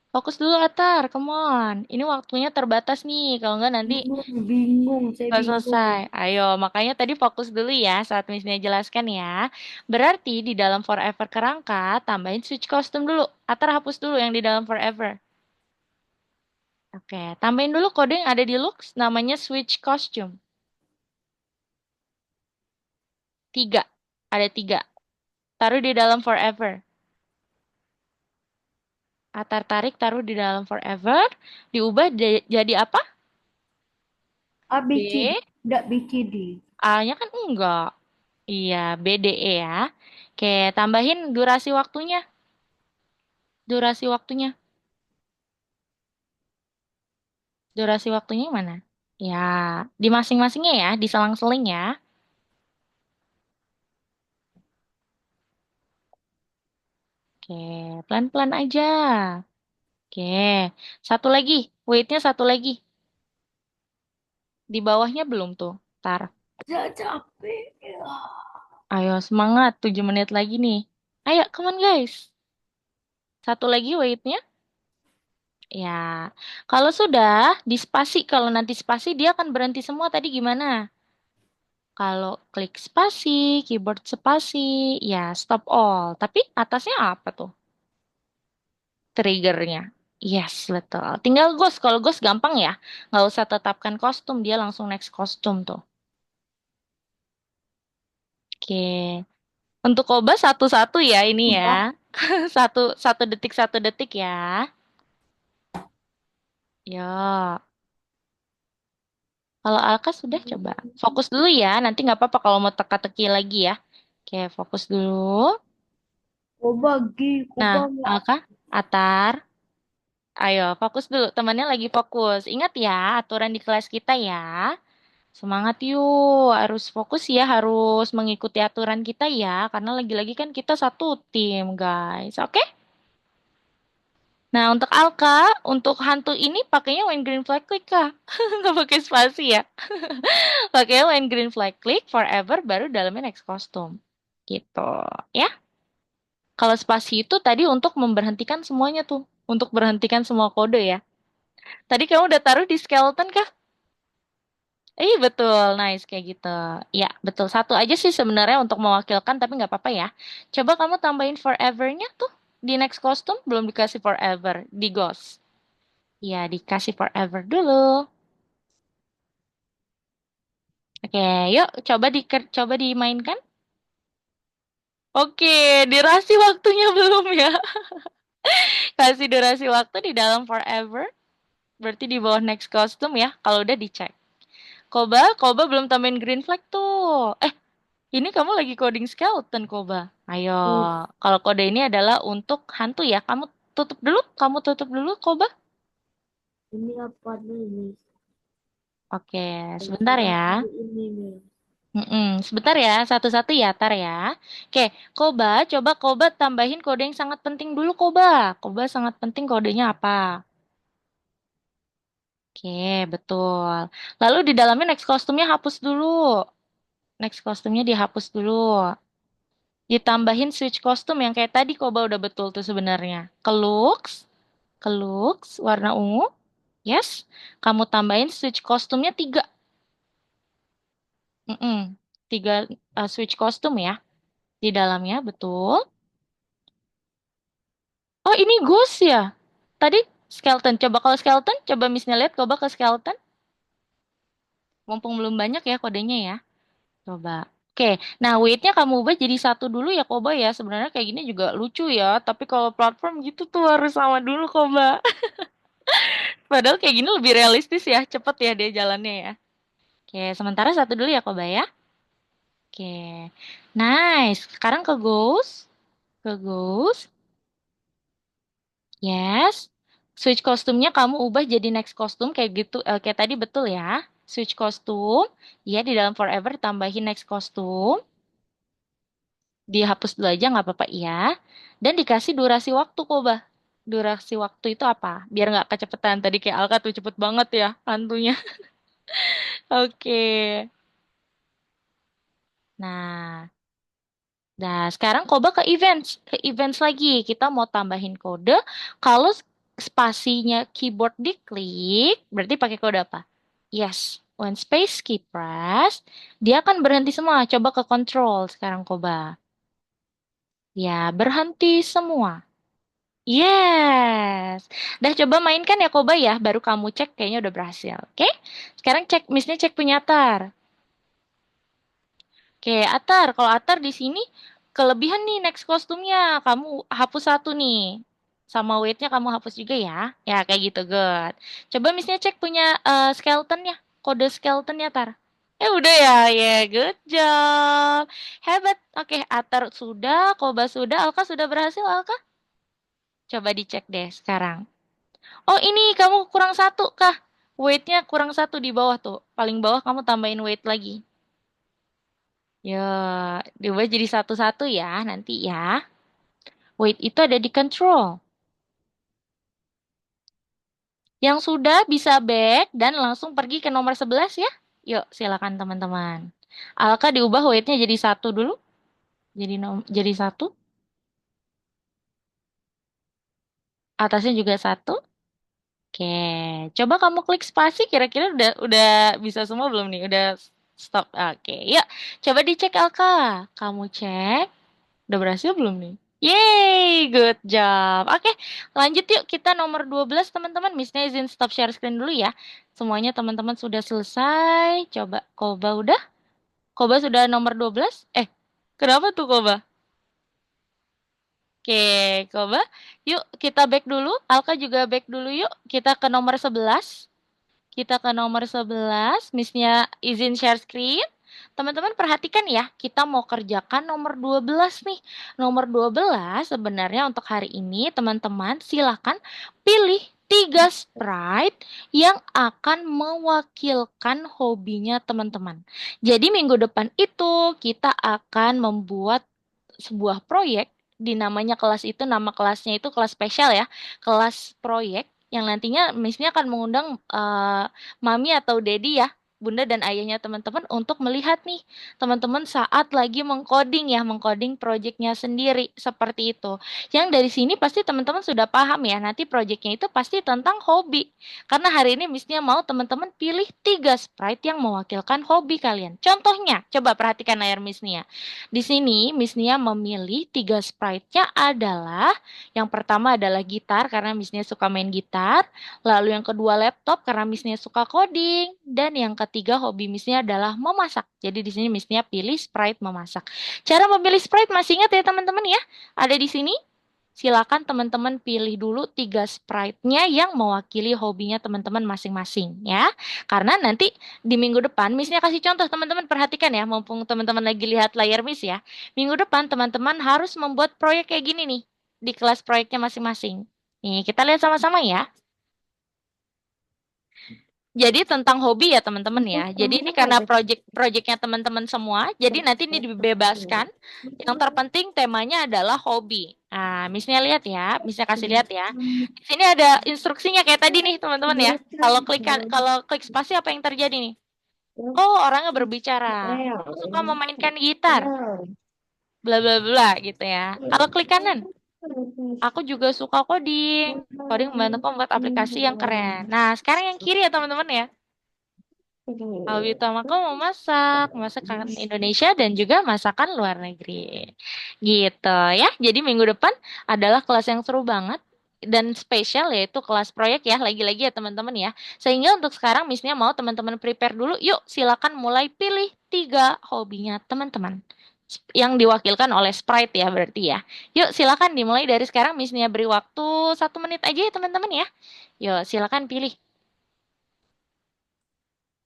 Fokus dulu Atar, come on. Ini waktunya terbatas nih. Kalau nggak nanti Bingung, bingung, saya nggak bingung. selesai. Ayo, makanya tadi fokus dulu ya saat Miss jelaskan ya. Berarti di dalam forever kerangka, tambahin switch costume dulu. Atar hapus dulu yang di dalam forever. Oke, tambahin dulu kode yang ada di Lux namanya switch costume. Tiga. Ada tiga. Taruh di dalam forever. Atar tarik taruh di dalam forever. Diubah jadi apa? A, B, C, D. B. Enggak B, C, D. A-nya kan enggak. Iya, BDE ya. Oke, tambahin durasi waktunya. Durasi waktunya. Durasi waktunya mana? Ya, di masing-masingnya ya, diselang-seling ya. Oke, pelan-pelan aja. Oke, satu lagi. Weightnya satu lagi. Di bawahnya belum tuh. Tar. Saya capek. Ya. Ayo, semangat. 7 menit lagi nih. Ayo, come on guys. Satu lagi weightnya. Ya, kalau sudah di spasi, kalau nanti spasi dia akan berhenti semua tadi gimana? Kalau klik spasi, keyboard spasi, ya stop all. Tapi atasnya apa tuh? Triggernya. Yes, betul. Tinggal ghost. Kalau ghost gampang ya. Nggak usah tetapkan kostum, dia langsung next kostum tuh. Oke. Untuk Koba satu-satu ya ini Udah. ya. Satu, satu detik ya. Ya. Kalau Alka sudah coba. Fokus dulu ya. Nanti nggak apa-apa kalau mau teka-teki lagi ya. Oke, fokus dulu. Coba G, Nah, coba nggak. Alka, Atar. Ayo, fokus dulu. Temannya lagi fokus. Ingat ya, aturan di kelas kita ya. Semangat yuk. Harus fokus ya, harus mengikuti aturan kita ya. Karena lagi-lagi kan kita satu tim, guys. Oke? Nah, untuk Alka, untuk hantu ini pakainya when green flag click, Kak. Nggak pakai spasi ya. Pakainya when green flag click, forever, baru dalamnya next costume. Gitu. Ya. Kalau spasi itu tadi untuk memberhentikan semuanya tuh. Untuk berhentikan semua kode ya. Tadi kamu udah taruh di skeleton kah? Betul, nice kayak gitu. Ya, betul. Satu aja sih sebenarnya untuk mewakilkan, tapi nggak apa-apa ya. Coba kamu tambahin forever-nya tuh di next costume, belum dikasih forever, di ghost. Ya, dikasih forever dulu. Oke, yuk coba dimainkan. Oke, durasi waktunya belum ya. Kasih durasi waktu di dalam forever, berarti di bawah next costume ya, kalau udah dicek. Koba belum tambahin green flag tuh. Ini kamu lagi coding skeleton, Koba. Ayo, Yes. kalau kode ini adalah untuk hantu ya. Kamu tutup dulu, Koba. Ini apa nih? Oke, sebentar Salah ya. satu ini nih. Sebentar ya, satu-satu ya, tar ya. Oke, coba Koba tambahin kode yang sangat penting dulu, Koba. Koba sangat penting kodenya apa? Oke, betul. Lalu di dalamnya next kostumnya hapus dulu. Next kostumnya dihapus dulu. Ditambahin switch kostum yang kayak tadi Koba udah betul tuh sebenarnya. Ke looks, warna ungu. Yes. Kamu tambahin switch kostumnya tiga. Tiga switch kostum ya. Di dalamnya, betul. Oh, ini ghost ya? Tadi skeleton. Coba kalau skeleton, coba Missnya lihat. Coba ke skeleton. Mumpung belum banyak ya kodenya ya. Coba. Oke, nah weight-nya kamu ubah jadi satu dulu ya Koba ya. Sebenarnya kayak gini juga lucu ya. Tapi kalau platform gitu tuh harus sama dulu Koba. Padahal kayak gini lebih realistis ya. Cepet ya dia jalannya ya. Oke, sementara satu dulu ya Koba ya. Oke, nice. Sekarang ke Ghost. Ke Ghost. Yes. Switch kostumnya kamu ubah jadi next kostum kayak gitu. Kayak tadi betul ya. Switch kostum. Ya, di dalam forever tambahin next kostum. Dihapus dulu aja nggak apa-apa ya. Dan dikasih durasi waktu Koba. Durasi waktu itu apa? Biar nggak kecepetan. Tadi kayak Alka tuh cepet banget ya hantunya. Oke. Nah, sekarang Koba ke events. Ke events lagi. Kita mau tambahin kode. Kalau spasinya keyboard diklik, berarti pakai kode apa? Yes. When space key press, dia akan berhenti semua. Coba ke control sekarang Koba. Ya, berhenti semua. Yes. Dah coba mainkan ya Koba ya, baru kamu cek kayaknya udah berhasil. Oke? Sekarang cek, Missnya cek punya Tar. Oke, Atar. Kalau Atar di sini kelebihan nih next kostumnya. Kamu hapus satu nih. Sama weight-nya kamu hapus juga ya. Ya, kayak gitu, good. Coba misalnya cek punya skeletonnya. Kode skeletonnya, Tar. Udah ya. Ya, good job. Hebat. Oke, Atar sudah, Koba sudah, Alka sudah berhasil, Alka? Coba dicek deh sekarang. Oh, ini kamu kurang satu, kah? Weight-nya kurang satu di bawah tuh. Paling bawah kamu tambahin weight lagi. Ya, diubah jadi satu-satu ya nanti ya. Weight itu ada di control. Yang sudah bisa back dan langsung pergi ke nomor 11 ya. Yuk, silakan teman-teman. Alka diubah weight-nya jadi satu dulu. Jadi satu. Atasnya juga satu. Oke, coba kamu klik spasi. Kira-kira udah bisa semua belum nih? Udah stop. Oke, yuk. Coba dicek Alka. Kamu cek. Udah berhasil belum nih? Yeay, good job. Oke, lanjut yuk. Kita nomor 12 teman-teman. Missnya izin stop share screen dulu ya. Semuanya teman-teman sudah selesai. Coba, Koba udah? Koba sudah nomor 12? Kenapa tuh Koba? Oke, Koba. Yuk, kita back dulu. Alka juga back dulu yuk. Kita ke nomor 11. Kita ke nomor 11, Missnya izin share screen. Teman-teman perhatikan ya, kita mau kerjakan nomor 12 nih. Nomor 12 sebenarnya untuk hari ini teman-teman silahkan pilih 3 sprite yang akan mewakilkan hobinya teman-teman. Jadi minggu depan itu kita akan membuat sebuah proyek di namanya kelas itu, nama kelasnya itu kelas spesial ya, kelas proyek yang nantinya misalnya akan mengundang mami atau daddy ya, bunda dan ayahnya teman-teman untuk melihat nih teman-teman saat lagi mengcoding ya, mengcoding projectnya sendiri seperti itu. Yang dari sini pasti teman-teman sudah paham ya, nanti projectnya itu pasti tentang hobi. Karena hari ini misalnya mau teman-teman pilih 3 sprite yang mewakilkan hobi kalian. Contohnya, coba perhatikan layar Miss Nia. Di sini Miss Nia memilih 3 sprite-nya adalah yang pertama adalah gitar karena Miss Nia suka main gitar, lalu yang kedua laptop karena Miss Nia suka coding, dan yang ketiga hobi Miss Nia adalah memasak. Jadi di sini Miss Nia pilih sprite memasak. Cara memilih sprite masih ingat ya teman-teman ya? Ada di sini. Silakan teman-teman pilih dulu 3 sprite-nya yang mewakili hobinya teman-teman masing-masing ya. Karena nanti di minggu depan, Miss-nya kasih contoh teman-teman perhatikan ya, mumpung teman-teman lagi lihat layar Miss ya. Minggu depan teman-teman harus membuat proyek kayak gini nih di kelas proyeknya masing-masing. Nih, kita lihat sama-sama ya. Jadi tentang hobi ya teman-teman ya. Jadi ini karena project-projectnya teman-teman semua, jadi nanti ini dibebaskan. Yang terpenting temanya adalah hobi. Nah, Miss-nya lihat ya, Miss-nya kasih lihat ya. Di sini ada instruksinya kayak tadi nih teman-teman ya. Kalau klik spasi apa yang terjadi nih? Oh, orangnya berbicara. Aku suka memainkan gitar, bla bla bla gitu ya. Kalau klik kanan, aku juga suka coding. Coding membantuku membuat aplikasi yang keren. Nah, sekarang yang kiri ya teman-teman ya. Hobi utamaku memasak, masakan Indonesia dan juga masakan luar negeri. Gitu ya. Jadi minggu depan adalah kelas yang seru banget dan spesial yaitu kelas proyek ya. Lagi-lagi ya teman-teman ya. Sehingga untuk sekarang misalnya mau teman-teman prepare dulu. Yuk silakan mulai pilih 3 hobinya teman-teman. Yang diwakilkan oleh Sprite ya berarti ya. Yuk silakan dimulai dari sekarang. Misalnya beri waktu 1 menit aja ya teman-teman ya. Yuk silakan pilih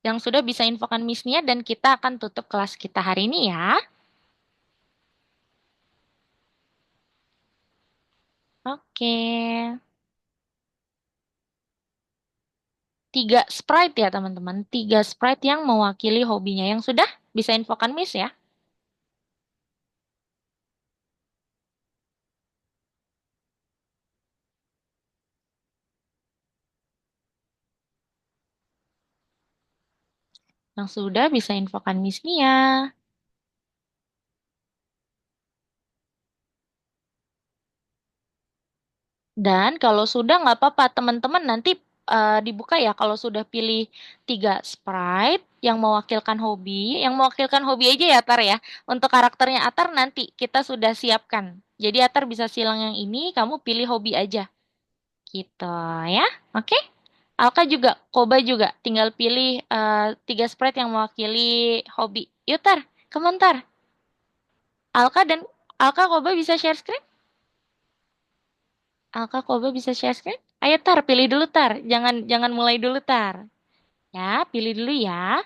yang sudah bisa infokan Miss-nya dan kita akan tutup kelas kita hari ini ya. Oke. 3 sprite ya teman-teman. 3 sprite yang mewakili hobinya. Yang sudah bisa infokan Miss ya. Yang sudah bisa infokan Miss-nya. Dan kalau sudah nggak apa-apa teman-teman nanti dibuka ya kalau sudah pilih 3 sprite yang mewakilkan hobi. Yang mewakilkan hobi aja ya Atar ya. Untuk karakternya Atar nanti kita sudah siapkan. Jadi Atar bisa silang yang ini, kamu pilih hobi aja. Gitu ya. Oke? Alka juga, Koba juga. Tinggal pilih 3 sprite yang mewakili hobi. Yuk Tar, Komentar. Alka dan Alka Koba bisa share screen? Alka Koba bisa share screen? Ayo Tar, pilih dulu Tar. Jangan jangan mulai dulu Tar. Ya, pilih dulu ya.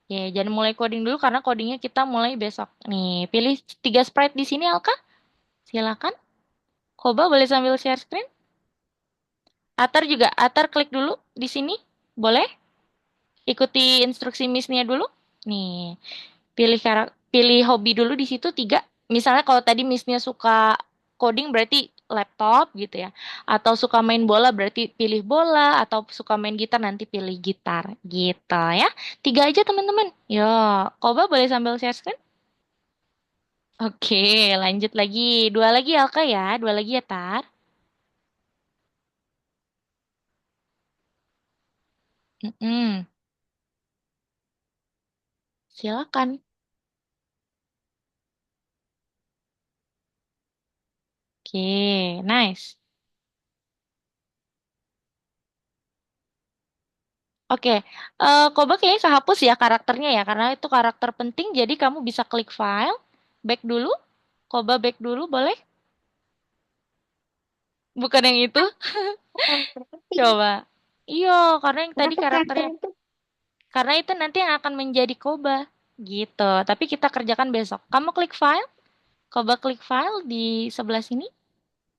Oke, jangan mulai coding dulu karena codingnya kita mulai besok. Nih, pilih 3 sprite di sini Alka. Silakan. Koba boleh sambil share screen? Atar juga, Atar klik dulu di sini. Boleh? Ikuti instruksi Miss-nya dulu. Nih, pilih hobi dulu di situ 3. Misalnya kalau tadi Miss-nya suka coding berarti laptop gitu ya. Atau suka main bola berarti pilih bola. Atau suka main gitar nanti pilih gitar gitu ya. 3 aja teman-teman. Yo, Koba boleh sambil share screen? Oke, lanjut lagi. 2 lagi Alka ya. 2 lagi ya, Tar. Mm-mm. Silakan. Oke, nice. Oke, Koba kayaknya kehapus ya karakternya ya, karena itu karakter penting, jadi kamu bisa klik file, back dulu, Koba back dulu boleh? Bukan yang itu? Karakter penting. Coba. Iya, karena yang tadi Kenapa karakter karakternya, itu? karena itu nanti yang akan menjadi Koba, gitu. Tapi kita kerjakan besok. Kamu klik file, Koba klik file di sebelah sini,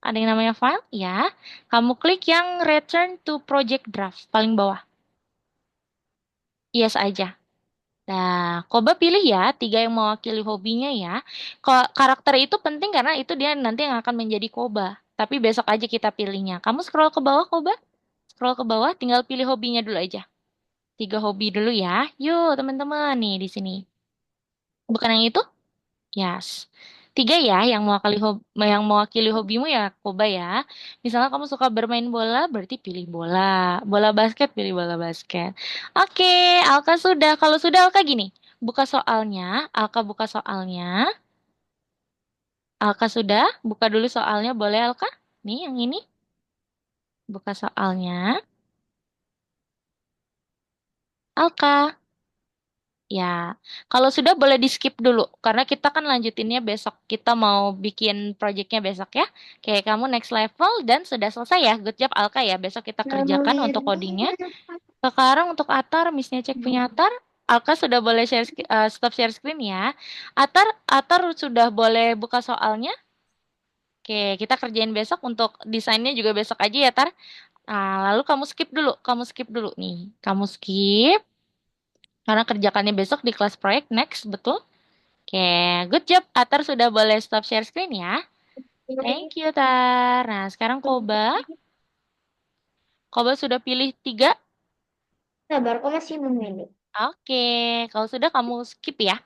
ada yang namanya file, ya. Kamu klik yang return to project draft, paling bawah. Yes aja. Nah, Koba pilih ya, 3 yang mewakili hobinya ya. Karakter itu penting karena itu dia nanti yang akan menjadi Koba. Tapi besok aja kita pilihnya. Kamu scroll ke bawah, Koba. Scroll ke bawah, tinggal pilih hobinya dulu aja. 3 hobi dulu ya. Yuk, teman-teman, nih di sini. Bukan yang itu? Yes. 3 ya, yang mewakili hobimu ya, Koba ya. Misalnya kamu suka bermain bola, berarti pilih bola. Bola basket, pilih bola basket. Oke, Alka sudah. Kalau sudah, Alka gini. Buka soalnya. Alka buka soalnya. Alka sudah. Buka dulu soalnya, boleh Alka? Nih, yang ini. Buka soalnya. Alka. Ya, kalau sudah boleh di skip dulu, karena kita kan lanjutinnya besok. Kita mau bikin projectnya besok ya. Oke, kamu next level dan sudah selesai ya. Good job Alka ya. Besok kita kerjakan untuk codingnya. Sekarang untuk Atar, Missnya cek punya Atar. Alka sudah boleh stop share screen ya. Atar sudah boleh buka soalnya. Oke, kita kerjain besok untuk desainnya juga besok aja ya, Tar. Nah, lalu kamu skip dulu. Kamu skip dulu nih. Kamu skip. Karena kerjakannya besok di kelas proyek next, betul? Oke, good job. Atar sudah boleh stop share screen ya. Thank you, Tar. Nah, sekarang Koba. Koba sudah pilih 3. Sabar, kok masih memilih. Oke, kalau sudah kamu skip ya.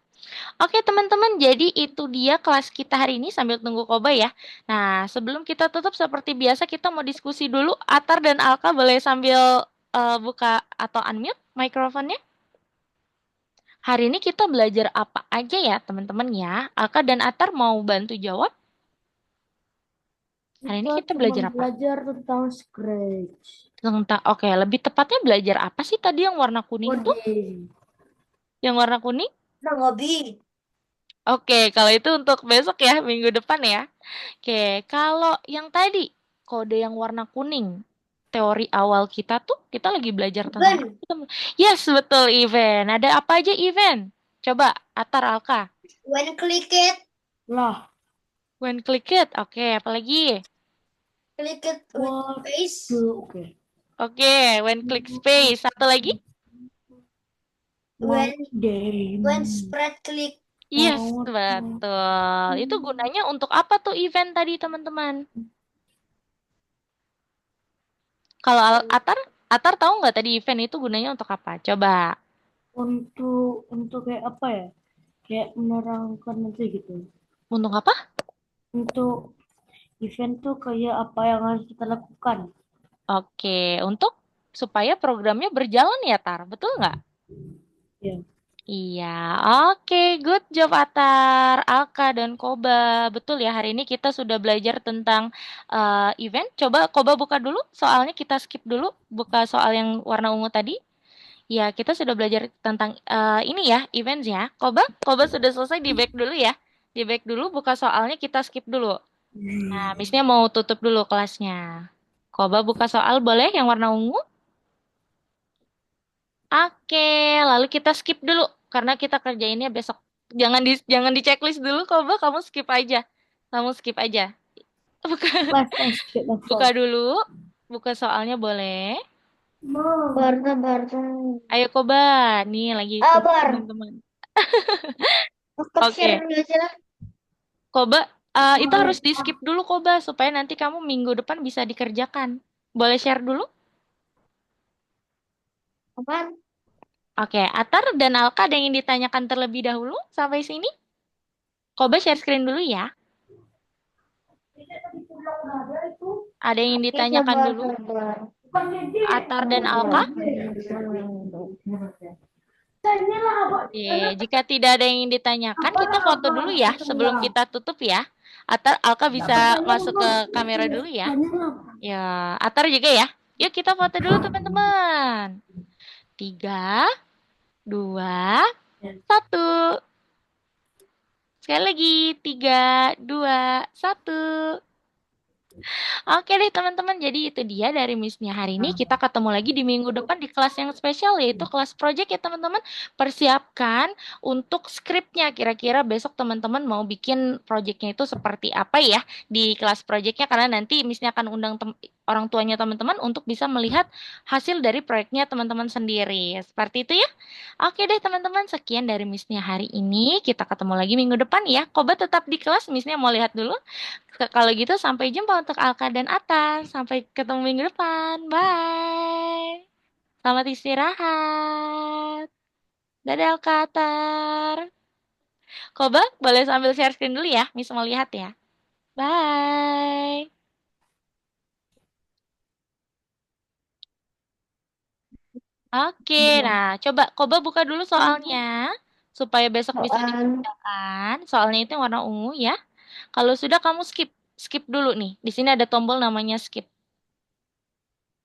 Oke, teman-teman. Jadi itu dia kelas kita hari ini sambil tunggu Koba ya. Nah, sebelum kita tutup seperti biasa kita mau diskusi dulu. Atar dan Alka boleh sambil buka atau unmute mikrofonnya. Hari ini kita belajar apa aja ya, teman-teman ya? Alka dan Atar mau bantu jawab? Hari ini Kita kita cuma belajar apa? belajar tentang Scratch. Tentang, oke, lebih tepatnya belajar apa sih tadi yang warna kuning tuh? Coding. Yang warna kuning? Udah ngobi. Oke, kalau itu untuk besok ya, minggu depan ya. Oke, kalau yang tadi, kode yang warna kuning, teori awal kita tuh, kita lagi belajar tentang apa, Ben, teman? Yes, betul, event. Ada apa aja event? Coba, Atar Alka. when click it, Lah, When click it, oke, apalagi? click it with what face, do, oke. Oke, when click space. Satu lagi? My when name. spread click, Yes, What? betul. Itu gunanya untuk apa tuh event tadi, teman-teman? Kalau Atar tahu nggak tadi event itu gunanya untuk apa? Coba. Untuk kayak apa ya? Kayak menerangkan nanti gitu. Untuk apa? Untuk event tuh kayak apa yang harus kita lakukan. Oke, untuk supaya programnya berjalan ya, Tar. Betul nggak? Ya. Iya, oke, good job Atar, Alka, dan Koba. Betul ya, hari ini kita sudah belajar tentang event. Coba Koba buka dulu, soalnya kita skip dulu. Buka soal yang warna ungu tadi. Ya, kita sudah belajar tentang ini ya, events ya. Koba sudah selesai di back dulu ya. Di back dulu, buka soalnya kita skip dulu. Nah, Missnya mau tutup dulu kelasnya. Koba buka soal boleh yang warna ungu? Oke, lalu kita skip dulu karena kita kerjainnya besok. Jangan di checklist dulu, Koba, kamu skip aja. Kamu skip aja. Buka Let's go, skip, let's buka go. dulu. Buka soalnya boleh. Barta, barta. Ayo Koba, nih lagi kumpul Abar. teman-teman. Stop share Oke. dulu aja lah. Koba, itu harus di skip dulu Koba supaya nanti kamu minggu depan bisa dikerjakan. Boleh share dulu? Apaan? Oke, Atar dan Alka ada yang ingin ditanyakan terlebih dahulu sampai sini? Koba share screen dulu ya. Ada yang ingin Oke, ditanyakan sabar, dulu? sabar. Atar dan Alka? Jika tidak ada yang ingin ditanyakan, kita foto dulu ya sebelum kita tutup ya. Atar, Alka bisa masuk ke kamera dulu ya. Ya, Atar juga ya. Yuk kita foto dulu teman-teman. 3, 2, 1. Sekali lagi, 3, 2, 1. Oke deh teman-teman, jadi itu dia dari Missnya hari ini. Kita ketemu lagi di minggu depan di kelas yang spesial yaitu kelas project ya teman-teman. Persiapkan untuk skripnya. Kira-kira besok teman-teman mau bikin projectnya itu seperti apa ya di kelas projectnya karena nanti Missnya akan undang orang tuanya teman-teman untuk bisa melihat hasil dari proyeknya teman-teman sendiri. Seperti itu ya. Oke deh teman-teman, sekian dari Missnya hari ini. Kita ketemu lagi minggu depan ya. Koba tetap di kelas, Missnya mau lihat dulu. Kalau gitu sampai jumpa untuk Alka dan Atas. Sampai ketemu minggu depan. Bye. Selamat istirahat. Dadah Alka Atar. Koba, boleh sambil share screen dulu ya. Miss mau lihat ya. Bye. Oke, nah coba Koba buka dulu soalnya. Supaya besok bisa Soal. dikerjakan. Soalnya itu yang warna ungu ya. Kalau sudah kamu skip. Skip dulu nih. Di sini ada tombol namanya skip.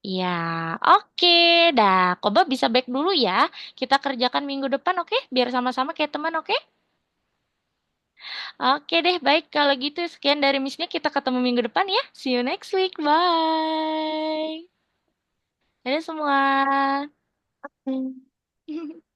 Ya, oke. Dah, Koba bisa back dulu ya. Kita kerjakan minggu depan, oke? Biar sama-sama kayak teman, oke? Oke deh, baik. Kalau gitu, sekian dari Missnya. Kita ketemu minggu depan ya. See you next week. Bye. Dadah semua.